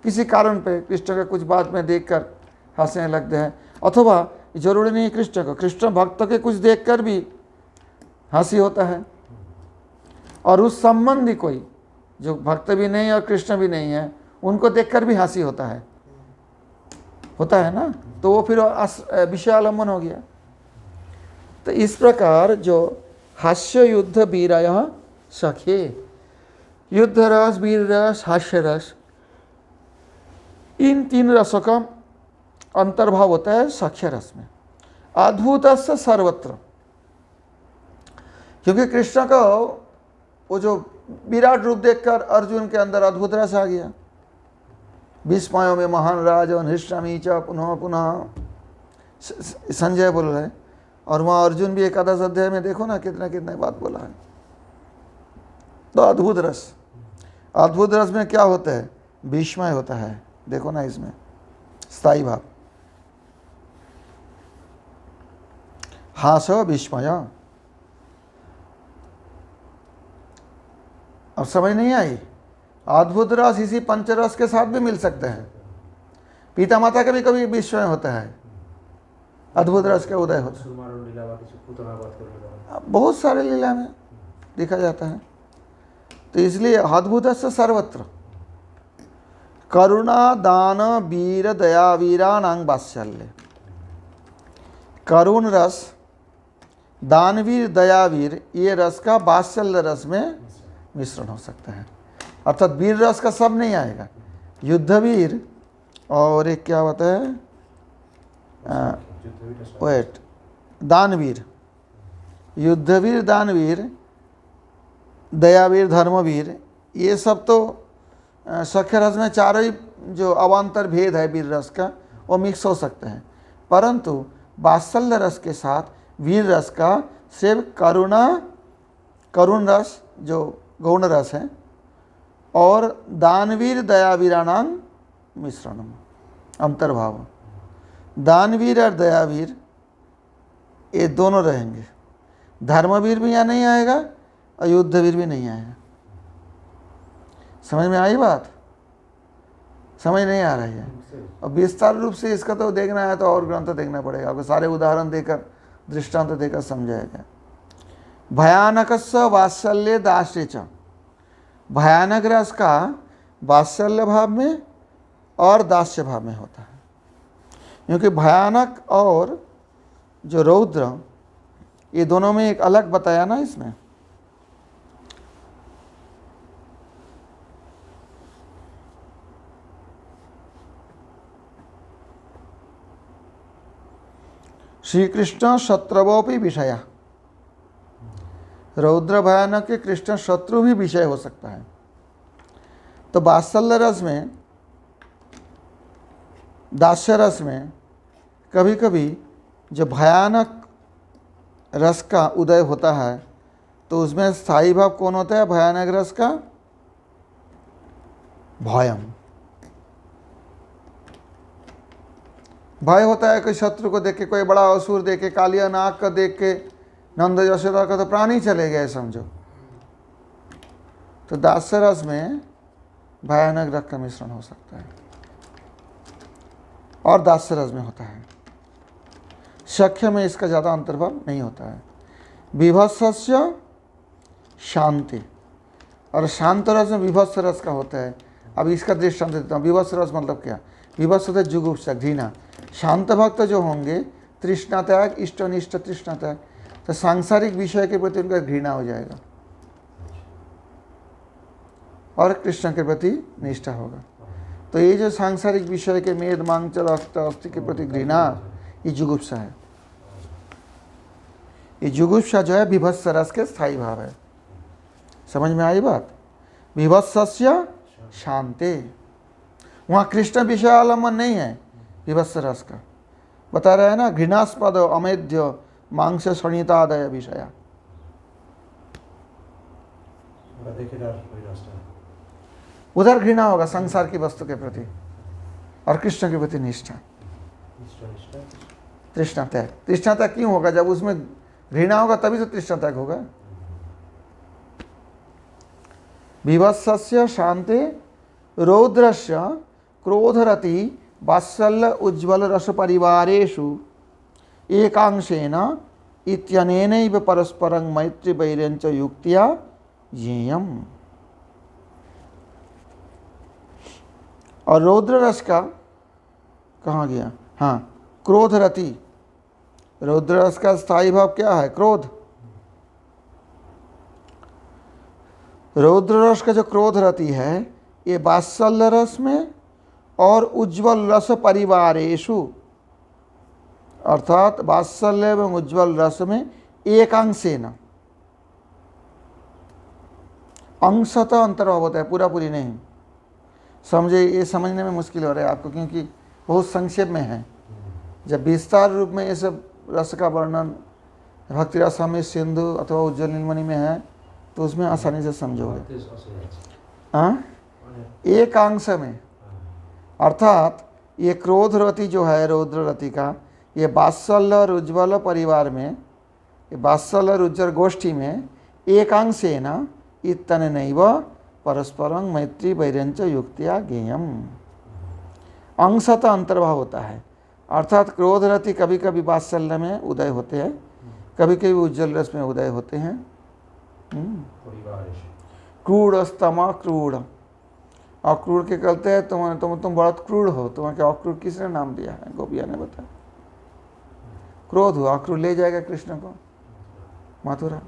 किसी कारण पे कृष्ण का कुछ बात में देखकर हंसने लगते हैं, अथवा जरूरी नहीं कृष्ण को, कृष्ण भक्त के कुछ देखकर भी हंसी होता है। और उस संबंधी कोई जो भक्त भी नहीं और कृष्ण भी नहीं है, उनको देखकर भी हंसी होता है ना, तो वो फिर विषयालंबन हो गया। तो इस प्रकार जो हास्य युद्ध वीरय सखे, युद्ध रस, वीर रस, हास्य रस, इन तीन रसों का अंतर्भाव होता है सख्य रस में। अद्भुत सर्वत्र, क्योंकि कृष्ण का वो जो विराट रूप देखकर अर्जुन के अंदर अद्भुत रस आ गया। विस्मयों में महान राजन हृष्टमी च पुनः पुनः संजय बोल रहे, और वहाँ अर्जुन भी एकादश अध्याय में देखो ना कितना कितना बात बोला है। तो अद्भुत रस, अद्भुत रस में क्या होता है? विस्मय होता है। देखो ना इसमें स्थायी भाव, हास विस्मय। अब समझ नहीं आई? अद्भुत रस इसी पंचरस के साथ भी मिल सकते हैं। पिता माता का भी कभी विस्मय होता है, अद्भुत रस के उदय होता है। बहुत सारे लीला में देखा जाता है। तो इसलिए अद्भुत सर्वत्र, करुणा दान वीर दया वीराणां वात्सल्य। करुण रस, दानवीर, दयावीर, ये रस का वात्सल्य रस में मिश्रण हो सकता है। अर्थात वीर रस का सब नहीं आएगा, युद्धवीर और एक क्या होता है वेट दानवीर, युद्धवीर, दानवीर, दयावीर, धर्मवीर, ये सब तो सख्य रस में चारों ही जो अवान्तर भेद है वीर रस का वो मिक्स हो सकते हैं। परंतु वात्सल्य रस के साथ वीर रस का सिर्फ करुण रस जो गौण रस है और दानवीर दयावीराणां मिश्रणम अंतर्भाव। दानवीर और दयावीर ये दोनों रहेंगे, धर्मवीर भी यहाँ नहीं आएगा और युद्धवीर भी नहीं आएगा। समझ में आई बात? समझ नहीं आ रही है? और विस्तार रूप से इसका तो देखना है तो और ग्रंथ देखना पड़ेगा आपको, सारे उदाहरण देकर दृष्टांत देकर समझाएगा। भयानक वात्सल्य दास्य च, भयानक रस का वात्सल्य भाव में और दास्य भाव में होता है। क्योंकि भयानक और जो रौद्र ये दोनों में एक अलग बताया ना इसमें। श्री कृष्ण शत्रवोपि विषया, रौद्र भयानक के कृष्ण शत्रु भी विषय हो सकता है। तो वात्सल्य रस में, दास्य रस में कभी कभी जो भयानक रस का उदय होता है तो उसमें स्थायी भाव कौन होता है? भयानक रस का भयम, भय होता है। कोई शत्रु को देख के, कोई बड़ा असुर देख के, कालिया नाग का देख के नंद यशोदा का तो प्राण ही चले गए समझो। तो दास्य रस में भयानक रस का मिश्रण हो सकता है और दास्य रस में होता है। सख्य में इसका ज़्यादा अंतर्भाव नहीं होता है। विभत्स्य शांति, और शांत रस में विभत्स रस का होता है। अब इसका दृष्टांत देता हूँ। विभत्स रस मतलब क्या? विभत्स होता है जुगुप्सा, घृणा। शांत भक्त जो होंगे तृष्णा त्याग, इष्टनिष्ठ तृष्णा त्याग, तो सांसारिक विषय के प्रति उनका घृणा हो जाएगा और कृष्ण के प्रति निष्ठा होगा। तो ये जो सांसारिक विषय के मेद मांग चल अस्थि के प्रति घृणा, ये जुगुप्सा है। ये जुगुप्सा जो है विभत्स रस के स्थायी भाव है। समझ में आई बात? विभत्सस्य शांति, वहाँ कृष्ण विषयालंबन नहीं है विभत्स रस का। बता रहे हैं ना, घृणास्पद अमेध्य मांस शनितादय विषया। उधर घृणा होगा संसार की वस्तु के प्रति और कृष्ण के प्रति निष्ठा। तृष्णा त्याग। तृष्णा त्याग क्यों होगा? जब उसमें घृणा होगा तभी तो तृष्णा त्याग होगा। विवत्सस्य शांते रौद्रस्य क्रोधरति वात्सल्य उज्ज्वल रस परिवारेषु एकांशेन इत्यनेनैव परस्परं मैत्री वैर्यञ्च युक्त्या ज्ञेयम्। और रौद्र रस का कहाँ गया? हाँ, क्रोधरति। रौद्र रस का स्थायी भाव क्या है? क्रोध। रौद्र रस का जो क्रोध रति है ये वात्सल्य रस में और उज्ज्वल रस परिवारेषु, अर्थात वात्सल्य एवं उज्ज्वल रस में एकांशेन, अंशतः अंतर्भाव होता है, पूरा पूरी नहीं। समझे, ये समझने में मुश्किल हो रहा है आपको क्योंकि बहुत संक्षेप में है। जब विस्तार रूप में ये सब रस का वर्णन भक्ति रसामृत सिंधु अथवा उज्ज्वल नीलमणि में है तो उसमें आसानी से समझोगे। हाँ, एक अंश में, अर्थात ये क्रोधरति जो है रौद्ररति का, ये वात्सल्य और उज्ज्वल परिवार में, ये वात्सल्य और उज्ज्वल गोष्ठी में एकांशेन इत्यनेनैव परस्परं मैत्री वैर्यञ्च युक्त्या ज्ञेयम्। अंशतः अंतर्भाव होता है, अर्थात क्रोधरति कभी कभी वात्सल्य में उदय होते हैं, कभी कभी उज्ज्वल रस में उदय होते हैं। क्रूर स्तमा क्रूर, और क्रूर के कहते हैं तुम बहुत क्रूर हो। तुम्हें क्या अक्रूर किसने नाम दिया है? गोपिया ने बताया। क्रोध हुआ, अक्रूर ले जाएगा कृष्ण को मथुरा।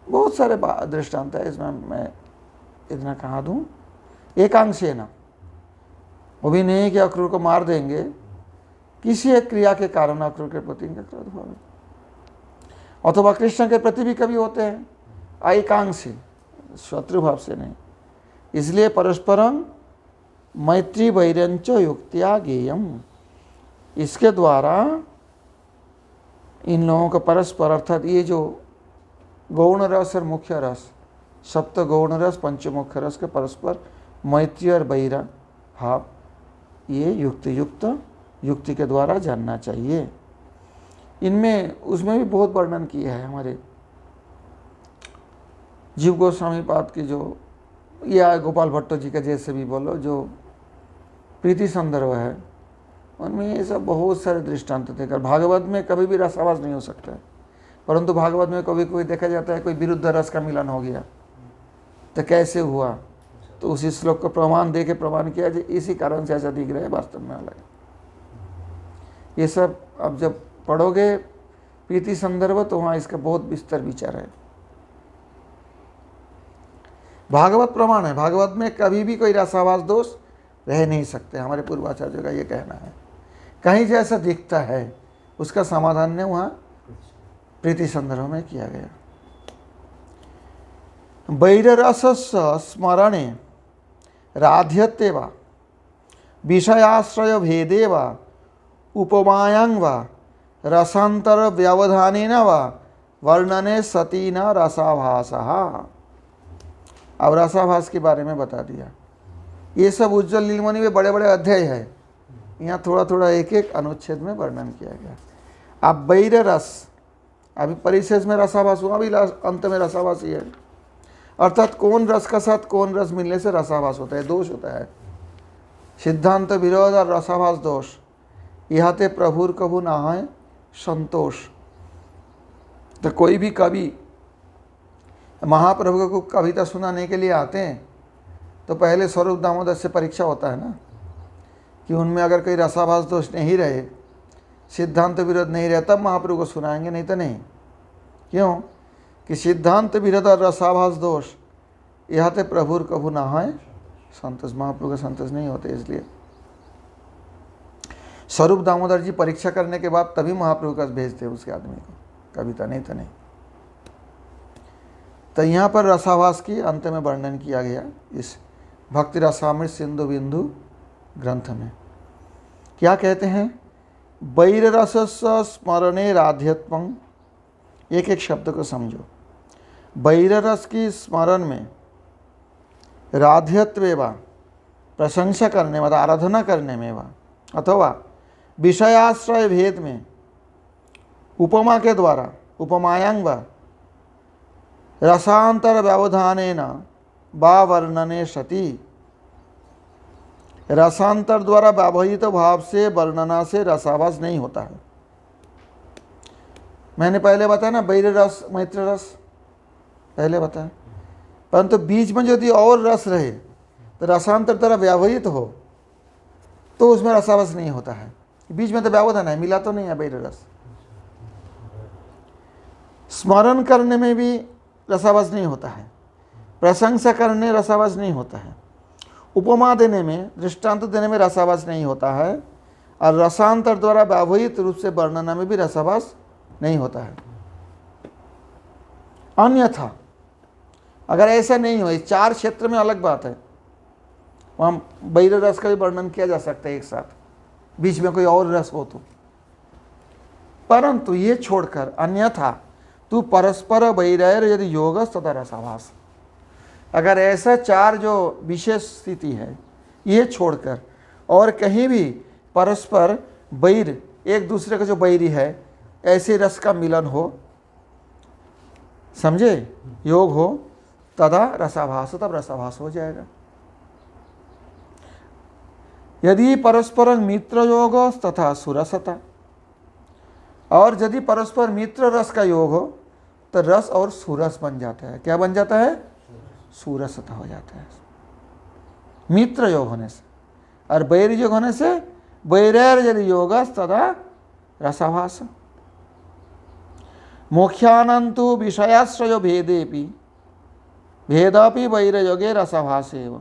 बहुत सारे दृष्टांत है, इसमें मैं इतना कहाँ दूँ। एकांशेन, वो भी नहीं कि अक्रूर को मार देंगे, किसी एक क्रिया के कारण अक्रूर के प्रति इनका क्रोध भाव, अथवा कृष्ण के प्रति भी कभी होते हैं एकांशी, शत्रु भाव से नहीं। इसलिए परस्परं मैत्री वैर्यञ्च युक्त्या ज्ञेयम्। इसके द्वारा इन लोगों का परस्पर, अर्थात ये जो गौण रस और मुख्य रस, सप्त गौण रस पंचमुख्य रस के परस्पर मैत्री और वैर भाव, ये युक्ति के द्वारा जानना चाहिए। इनमें उसमें भी बहुत वर्णन किया है हमारे जीव गोस्वामी पाद की, जो या गोपाल भट्टो जी का जैसे भी बोलो, जो प्रीति संदर्भ है, उनमें ये सब बहुत सारे दृष्टांत देकर। भागवत में कभी भी रसाभास नहीं हो सकता है, परंतु भागवत में कभी कोई देखा जाता है कोई विरुद्ध रस का मिलन हो गया तो कैसे हुआ, तो उसी श्लोक को प्रमाण दे के प्रमाण किया कि इसी कारण से ऐसा दिख रहा है, वास्तव में अलग। ये सब अब जब पढ़ोगे प्रीति संदर्भ तो वहाँ इसका बहुत विस्तार विचार है। भागवत प्रमाण है, भागवत में कभी भी कोई रसाभास दोष रह नहीं सकते, हमारे पूर्वाचार्यों का ये कहना है। कहीं जैसा दिखता है उसका समाधान ने वहाँ प्रीति संदर्भ में किया गया। वैररसस्य स्मरणे राध्यते वा विषयाश्रय भेदे वा उपमायां वा रसांतर व्यवधानेन वा वर्णने सती न रसाभासः। अब रसाभास के बारे में बता दिया। ये सब उज्ज्वल नीलमणि में बड़े बड़े अध्याय है, यहाँ थोड़ा थोड़ा एक एक अनुच्छेद में वर्णन किया गया। अब वैर रस, अभी परिशेष में रसाभास हुआ, अभी अंत में रसाभास ही है। अर्थात कौन रस का साथ कौन रस मिलने से रसाभास होता है, दोष होता है। सिद्धांत विरोध और रसाभास दोष, यहाँ ते प्रभुर कभू नहाय संतोष। तो कोई भी कवि महाप्रभु को कविता सुनाने के लिए आते हैं तो पहले स्वरूप दामोदर से परीक्षा होता है ना, कि उनमें अगर कोई रसाभास दोष नहीं रहे, सिद्धांत विरोध नहीं रहे, तब महाप्रभु को सुनाएंगे, नहीं तो नहीं। क्यों? कि सिद्धांत विरोध और रसाभास दोष यहाँ ते प्रभुर कभू नहाय संतोष, महाप्रभु का संतोष नहीं होते। इसलिए स्वरूप दामोदर जी परीक्षा करने के बाद तभी महाप्रभु का भेजते उसके आदमी को कविता, नहीं तो नहीं। तो यहाँ पर रसाभास की अंत में वर्णन किया गया इस भक्ति रसामृत सिंधु बिंदु ग्रंथ में। क्या कहते हैं? वैर रसस्य स्मरणे राध्यत्वं। एक एक शब्द को समझो। वैर रस की स्मरण में राध्यत्वे वा, प्रशंसा करने में, आराधना करने में वा, अथवा विषयाश्रय भेद में उपमा के द्वारा उपमायांग व रसांतर व्यवधानेन वा वर्णने सति, रसांतर द्वारा व्यवहित भाव से वर्णना से रसाभास नहीं होता है। मैंने पहले बताया ना, बैर रस मैत्र रस पहले बताया, परंतु बीच में यदि और रस रहे तो रसांतर द्वारा व्यवहित हो तो उसमें रसाभास नहीं होता है। बीच में तो व्यवधान है, मिला तो नहीं है बैर रस। स्मरण करने में भी रसाभास नहीं होता है, प्रशंसा करने रसाभास नहीं होता है, उपमा देने में दृष्टांत देने में रसाभास नहीं होता है, और रसांतर द्वारा व्यवहित रूप से वर्णना में भी रसाभास नहीं होता है। अन्यथा अगर ऐसा नहीं हो, इस 4 क्षेत्र में अलग बात है, वहाँ बैर रस का भी वर्णन किया जा सकता है एक साथ, बीच में कोई और रस हो तो, परंतु ये छोड़कर अन्यथा तू परस्पर बैरैर यदि योगस तथा रसाभास, अगर ऐसा 4 जो विशेष स्थिति है ये छोड़कर और कहीं भी परस्पर बैर, एक दूसरे का जो बैरी है, ऐसे रस का मिलन हो, समझे, योग हो, तदा रसाभास, तब रसाभास हो जाएगा। यदि परस्पर मित्र योग तथा सुरसता, और यदि परस्पर मित्र रस का योग हो तो रस और सुरस बन जाता है। क्या बन जाता है? सुरसता हो जाता है मित्र योग होने से, और बैर योग होने से बैरैर यदि योगस तदा रसाभास। मुख्यानंतु विषयाश्रय भेदेपि भेदापि बैर योगे रसाभास एवं।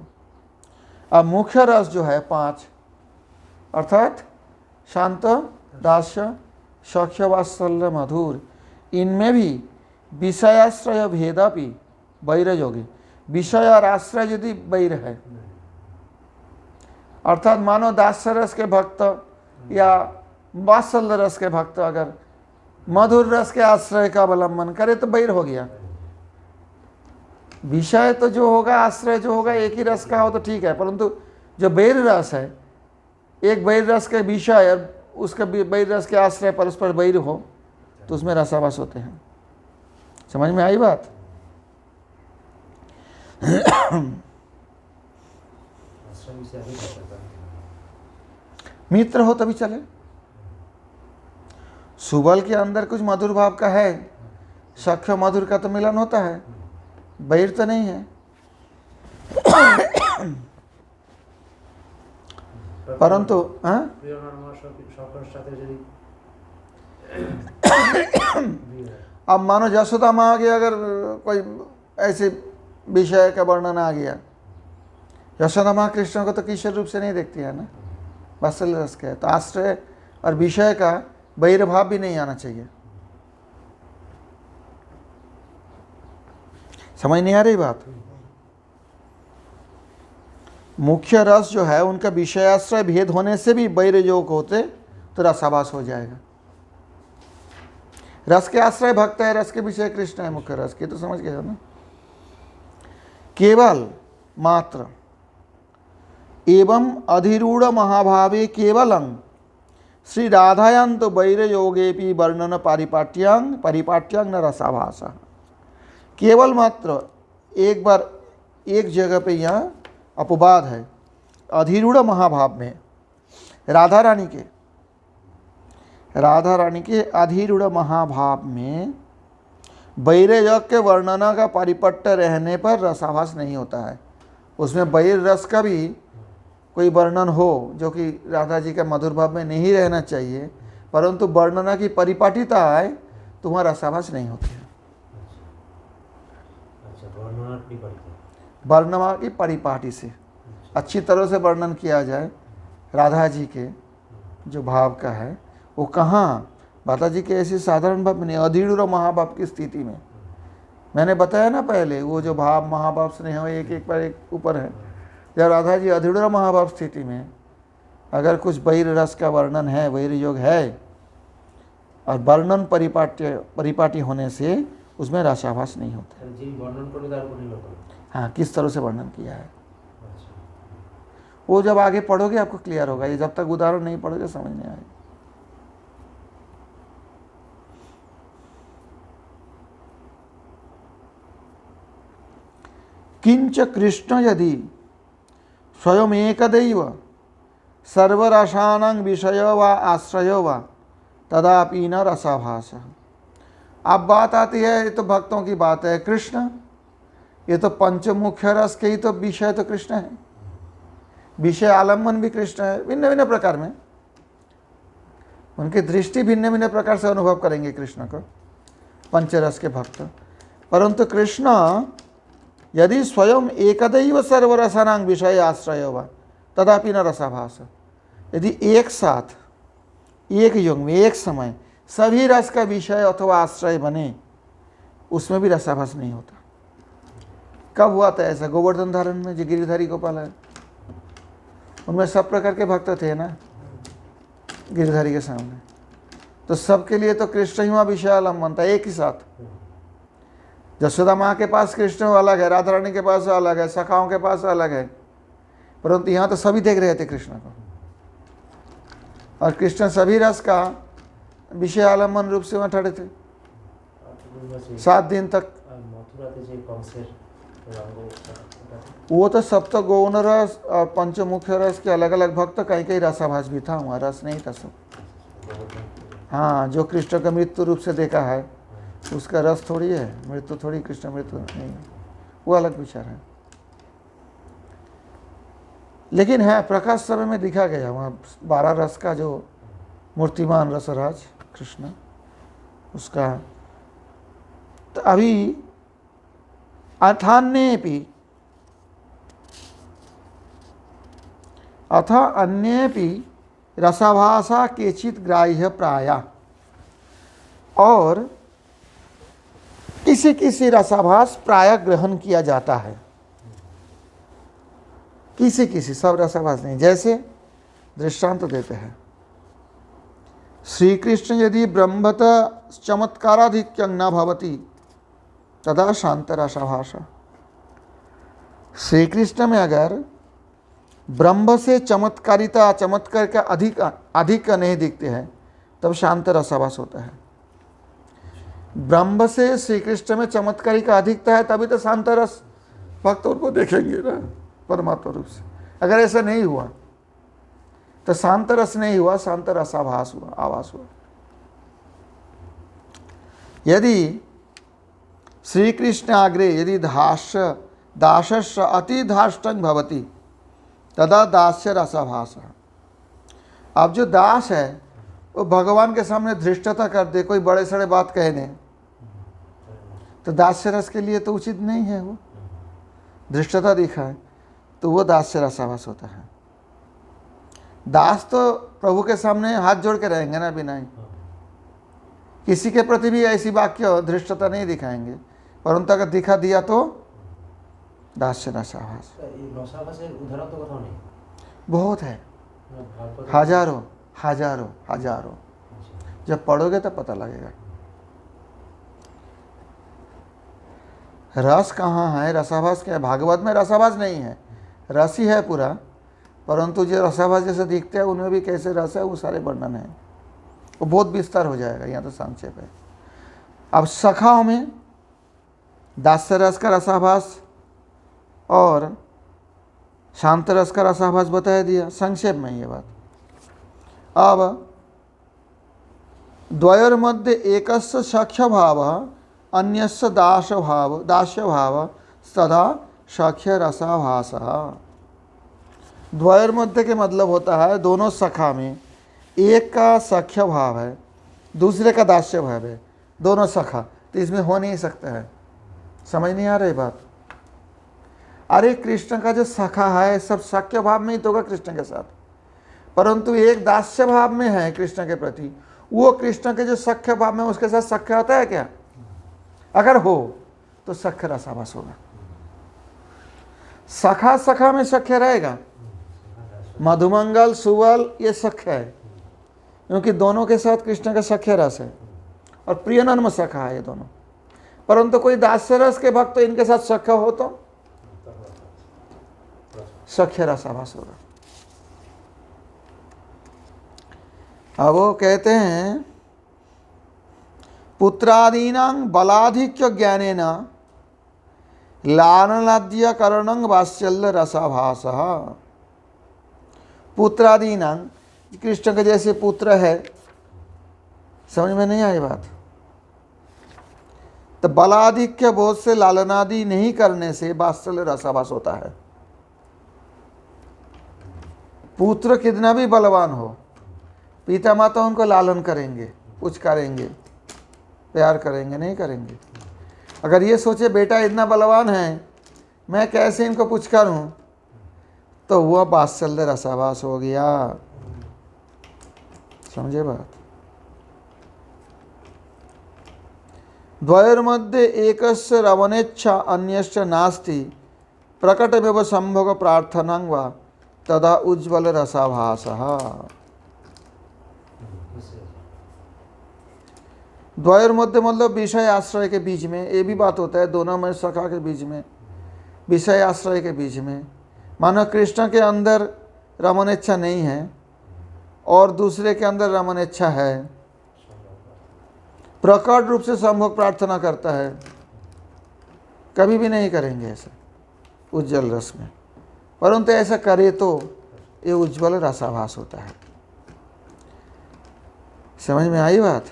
अब मुख्य रस जो है 5, अर्थात शांत, दास्य, सख्य, वात्सल्य, मधुर, इनमें भी विषयाश्रय भेदापि बैर योगे, विषय और आश्रय यदि बैर है, अर्थात मानो दास्य रस के भक्त या वात्सल्य रस के भक्त अगर मधुर रस के आश्रय का अवलंबन करे तो बैर हो गया। विषय तो जो होगा, आश्रय जो होगा एक ही रस का हो तो ठीक है, परंतु जो बैर रस है, एक बैर रस के विषय और उसके बैर रस के आश्रय परस्पर बैर हो तो उसमें रसाभास होते हैं। समझ में आई बात? मित्र हो तभी चले। सुबल के अंदर कुछ मधुर भाव का है, सख्य मधुर का तो मिलन होता है, बैर तो नहीं है। परंतु अब मानो यशोदा माँ आ गया, अगर कोई ऐसे विषय का वर्णन आ गया, यशोदा माँ कृष्ण को तो किशोर रूप से नहीं देखती है ना, वात्सल्य रस का है, तो आश्रय और विषय का बैर भाव भी नहीं आना चाहिए। समझ नहीं आ रही बात? मुख्य रस जो है उनका विषयाश्रय भेद होने से भी बैर योग होते तो रसाभास हो जाएगा। रस के आश्रय भक्त है, रस के विषय कृष्ण है, मुख्य रस के, तो समझ गए हो ना। केवल मात्र एवं अधिरूढ़ महाभावे केवलं श्री राधायंत बैर योगेपि वर्णन परिपाट्यांग न रसाभास। केवल मात्र एक बार एक जगह पे यहाँ अपवाद है, अधिरूढ़ महाभाव में राधा रानी के अधिरूढ़ महाभाव में बैर योग के वर्णना का परिपट्ट रहने पर रसाभास नहीं होता है। उसमें बैर रस का भी कोई वर्णन हो जो कि राधा जी का मधुर भाव में नहीं रहना चाहिए, परंतु वर्णना की परिपाटिता आए तो वहाँ रसाभास नहीं होती है। वर्णना की परिपाटी से अच्छी तरह से वर्णन किया जाए राधा जी के जो भाव का है, वो कहाँ राधा जी के ऐसे साधारण भाव में नहीं, अधिरूढ़ महाभाव की स्थिति में। मैंने बताया ना पहले, वो जो भाव महाभाव स्नेह एक एक पर एक ऊपर है, जब राधा जी अधिरूढ़ महाभाव स्थिति में अगर कुछ बैर रस का वर्णन है, बैर योग है, और वर्णन परिपाटी होने से उसमें रसाभास नहीं होता। हाँ, किस तरह से वर्णन किया है वो जब आगे पढ़ोगे आपको क्लियर होगा, ये जब तक उदाहरण नहीं पढ़ोगे समझ नहीं आएगा। किंच कृष्ण यदि स्वयं एकदैव सर्वरसानां विषय व आश्रय व तदापि न रसाभास। अब बात आती है, ये तो भक्तों की बात है, कृष्ण ये तो पंचमुख्य रस के ही तो विषय तो कृष्ण है, विषय आलम्बन भी कृष्ण है। भिन्न भिन्न प्रकार में उनकी दृष्टि भिन्न भिन्न प्रकार से अनुभव करेंगे कृष्ण को पंचरस के भक्त। परंतु कृष्ण यदि स्वयं एकदैव सर्वरसानां विषय आश्रय व तदापि न रसाभास, यदि एक साथ एक युग में एक समय सभी रस का विषय अथवा आश्रय बने, उसमें भी रसाभास नहीं होता। कब हुआ था ऐसा? गोवर्धन धारण में जो गिरिधारी गोपाल है, उनमें सब प्रकार के भक्त थे ना गिरिधारी के सामने, तो सबके लिए तो कृष्ण ही वहाँ विषय आलम्बन था एक ही साथ। यशोदा माँ के पास कृष्ण अलग है, राधा रानी के पास अलग है, सखाओं के पास अलग है, परंतु यहाँ तो सभी देख रहे थे कृष्ण को, और कृष्ण सभी रस का विषय आलम्बन रूप से वहाँ ठहरे थे 7 दिन तक। वो तो सप्त गौण रस और पंचमुख्य रस के अलग अलग भक्त, कहीं कहीं रसाभास भी था, वहाँ रस नहीं था सब। हाँ, जो कृष्ण का मृत्यु रूप से देखा है उसका रस थोड़ी है, मृत्यु थोड़ी, कृष्ण मृत्यु नहीं, वो अलग विचार है। लेकिन है प्रकाश समय में दिखा गया वहाँ 12 रस का जो मूर्तिमान रसराज कृष्ण उसका। तो अभी अथ अन्येपि रसाभासा केचित ग्राह्य प्राया, और किसी किसी रसाभास प्राय ग्रहण किया जाता है, किसी किसी, सब रसाभास नहीं। जैसे दृष्टांत देते हैं, श्री कृष्ण यदि ब्रह्मत चमत्काराधिक्यं न भवति तदा शांत रसाभासा। श्री कृष्ण में अगर ब्रह्म से चमत्कारिता, चमत्कार का अधिक नहीं दिखते हैं, तब शांत रसाभास होता है। ब्रह्म से श्री कृष्ण में चमत्कारी का अधिकता है, तभी तो शांत रस भक्त उनको देखेंगे ना परमात्मा रूप से। अगर ऐसा नहीं हुआ तो शांत रस नहीं हुआ, शांत रसाभास हुआ, आभास हुआ। यदि श्री कृष्ण आग्रे यदि दासस्य अति धाष्टं भवति तदा दास्य रसाभास। अब जो दास है वो भगवान के सामने धृष्टता कर दे, कोई बड़े सड़े बात कह दे, तो दास्य रस के लिए तो उचित नहीं है, वो धृष्टता दिखाए, तो वो दास्य रसाभास होता है। दास तो प्रभु के सामने हाथ जोड़ के रहेंगे ना, बिना ही किसी के प्रति भी ऐसी वाक्य धृष्टता नहीं दिखाएंगे, परंतु अगर दिखा दिया तो दास्य रसाभास। बहुत है, हजारों हजारों हजारों, जब पढ़ोगे तब पता लगेगा। रस कहाँ है, रसाभास क्या है? भागवत में रसाभास नहीं है, रस ही है पूरा, परंतु जो रसाभास जैसे दिखते हैं उनमें भी कैसे रस है वो सारे वर्णन है, वो बहुत विस्तार हो जाएगा, यहाँ तो संक्षेप है। अब सखाओं में दास्य रस का रसाभास और शांत रस का रसाभास बताया दिया संक्षेप में ये बात। अब द्वयोर मध्य एकस्य सख्य भाव अन्यस्य दास्य भाव सदा सख्य रसाभास। द्वयोर मध्य के मतलब होता है दोनों सखा में एक का सख्य भाव है, दूसरे का दास्य भाव है, दोनों सखा, तो इसमें हो नहीं सकता है। समझ नहीं आ रही बात? अरे कृष्ण का जो सखा है सब सख्य भाव में ही तो होगा कृष्ण के साथ, परंतु एक दास्य भाव में है कृष्ण के प्रति, वो कृष्ण के जो सख्य भाव में उसके साथ सख्य होता है क्या? अगर हो तो सख्य रसाभास होगा। सखा सखा में सख्य रहेगा, मधुमंगल सुवल ये सख्य है, क्योंकि दोनों के साथ कृष्ण का सख्य रस है, और प्रियनन्म सखा है ये दोनों। परंतु कोई दास्य रस के भक्त तो इनके साथ सख्य हो तो सख्य रसाभास होगा। अब वो कहते हैं पुत्रादीनां बलाधिक्य ज्ञानेन लालनाद्य करणं वात्सल्य रसाभास। पुत्रादीनां, कृष्ण के जैसे पुत्र है, समझ में नहीं आई बात? तो बलाधिक्य बोध से लालनादि नहीं करने से वात्सल्य रसाभास होता है। पुत्र कितना भी बलवान हो, पिता माता उनको लालन करेंगे, पुचकारेंगे, प्यार करेंगे, नहीं करेंगे। अगर ये सोचे बेटा इतना बलवान है, मैं कैसे इनको पुचकारूं, तो वह वात्सल्य रसाभास हो गया। समझे बात? द्वयोर्मध्ये एकस्य रमणेच्छा अन्यस्य नास्ति प्रकटमेव संभोग प्रार्थनां वा तदा उज्ज्वल रसाभासः। द्वयोर्मध्ये मतलब विषय आश्रय के बीच में, ये भी बात होता है दोनों में, सखा के बीच में, विषय आश्रय के बीच में। मानो कृष्ण के अंदर रमणेच्छा नहीं है और दूसरे के अंदर रमणेच्छा है, प्रकट रूप से संभोग प्रार्थना करता है, कभी भी नहीं करेंगे ऐसा उज्ज्वल रस में, परंतु ऐसा करे तो ये उज्ज्वल रसाभास होता है। समझ में आई बात?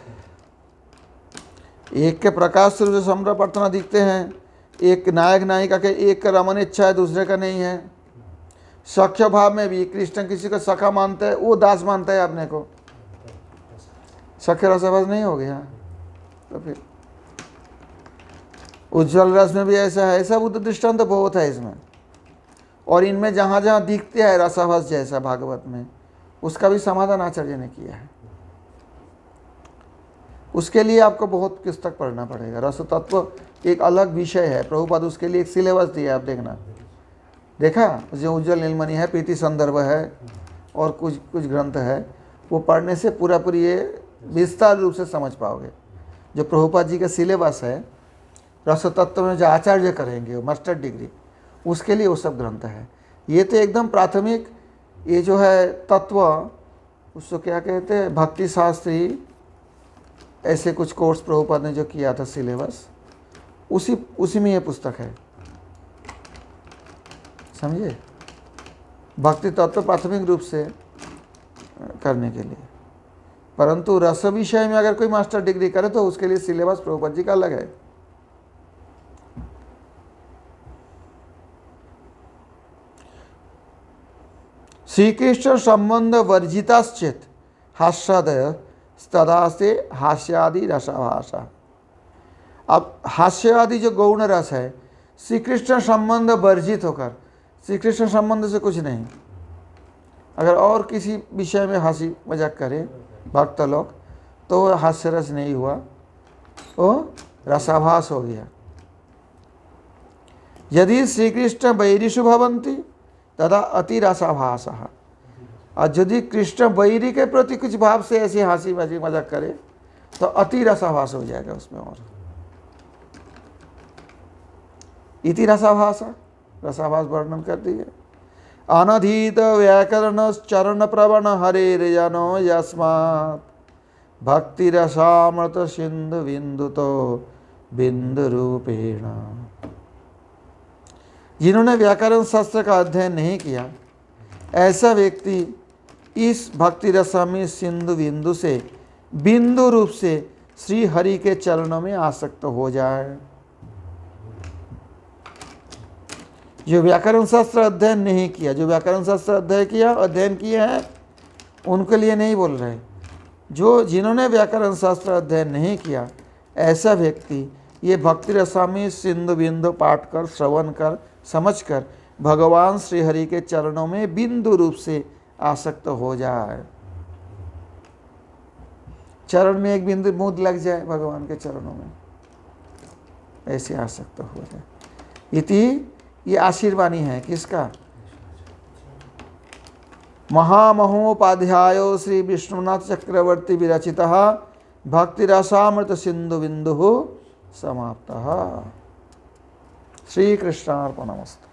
एक के प्रकाश रूप से संभोग प्रार्थना दिखते हैं, एक नायक नायिका के एक का रमणेच्छा है, दूसरे का नहीं है। सख्य भाव में भी कृष्ण किसी को सखा मानता है, वो दास मानता है अपने को, सख्य रसाभास नहीं हो गया। तो फिर उज्ज्वल रस में भी ऐसा है। ऐसा बुद्ध दृष्टांत तो बहुत है इसमें, और इनमें जहाँ जहाँ दिखते हैं रसाभास जैसा भागवत में, उसका भी समाधान आचार्य ने किया है। उसके लिए आपको बहुत पुस्तक पढ़ना पड़ेगा। रस तत्व एक अलग विषय है, प्रभुपाद उसके लिए एक सिलेबस दिया, आप देखना। देखा, जो उज्ज्वल नीलमणि है, प्रीति संदर्भ है, और कुछ कुछ ग्रंथ है, वो पढ़ने से पूरा पूरी ये विस्तार रूप से समझ पाओगे। जो प्रभुपाद जी का सिलेबस है रस तत्व में, जो आचार्य करेंगे मास्टर डिग्री, उसके लिए वो सब ग्रंथ है। ये तो एकदम प्राथमिक, ये जो है तत्व, उसको क्या कहते हैं, भक्ति शास्त्री, ऐसे कुछ कोर्स प्रभुपाद ने जो किया था सिलेबस, उसी में ये पुस्तक है। समझे? भक्ति तत्व प्राथमिक रूप से करने के लिए। परंतु रस विषय में अगर कोई मास्टर डिग्री करे तो उसके लिए सिलेबस प्रभुपाद जी का अलग है। श्री कृष्ण संबंध वर्जिताश्चेत हास्यादय तदा से हास्यादि रसाभासा। अब हास्यादि जो गौण रस है, श्री कृष्ण संबंध वर्जित होकर, श्री कृष्ण संबंध से कुछ नहीं, अगर और किसी विषय में हंसी मजाक करे भक्त लोग, तो हास्य रस नहीं हुआ, वो रसाभास हो गया। यदि श्री कृष्ण वैरिषु भवन्ति तदा अति रसाभासः। और यदि कृष्ण वैरी के प्रति कुछ भाव से ऐसी हंसी मजाक करे तो अति रसाभास हो जाएगा उसमें। और इति रसाभास, रसाभास वर्णन कर दिए। अनधीत व्याकरण चरण प्रवण हरे जनो यस्मात् भक्ति रसामृत सिंधु बिंदु तो बिंदु रूपेण। जिन्होंने व्याकरण शास्त्र का अध्ययन नहीं किया, ऐसा व्यक्ति इस भक्ति रसा में सिंधु बिंदु से, बिंदु रूप से श्री हरि के चरणों में आसक्त हो जाए। जो व्याकरण शास्त्र अध्ययन नहीं किया, जो व्याकरण शास्त्र अध्ययन किए हैं, उनके लिए नहीं बोल रहे। जो जिन्होंने व्याकरण शास्त्र अध्ययन नहीं किया, ऐसा व्यक्ति ये भक्ति रसा में सिंधु बिंदु पाठ कर, श्रवण कर, समझ कर भगवान श्री हरि के चरणों में बिंदु रूप से आसक्त हो जाए। चरण में एक बिंदु मुद लग जाए भगवान के चरणों में, ऐसे आसक्त हो जाए। इति ये आशीर्वाणी है किसका? महामहोपाध्यायो श्री विष्णुनाथ चक्रवर्ती विरचितः भक्ति रसामृत सिंधु बिंदु समाप्तः। श्री कृष्णार्पणमस्तु।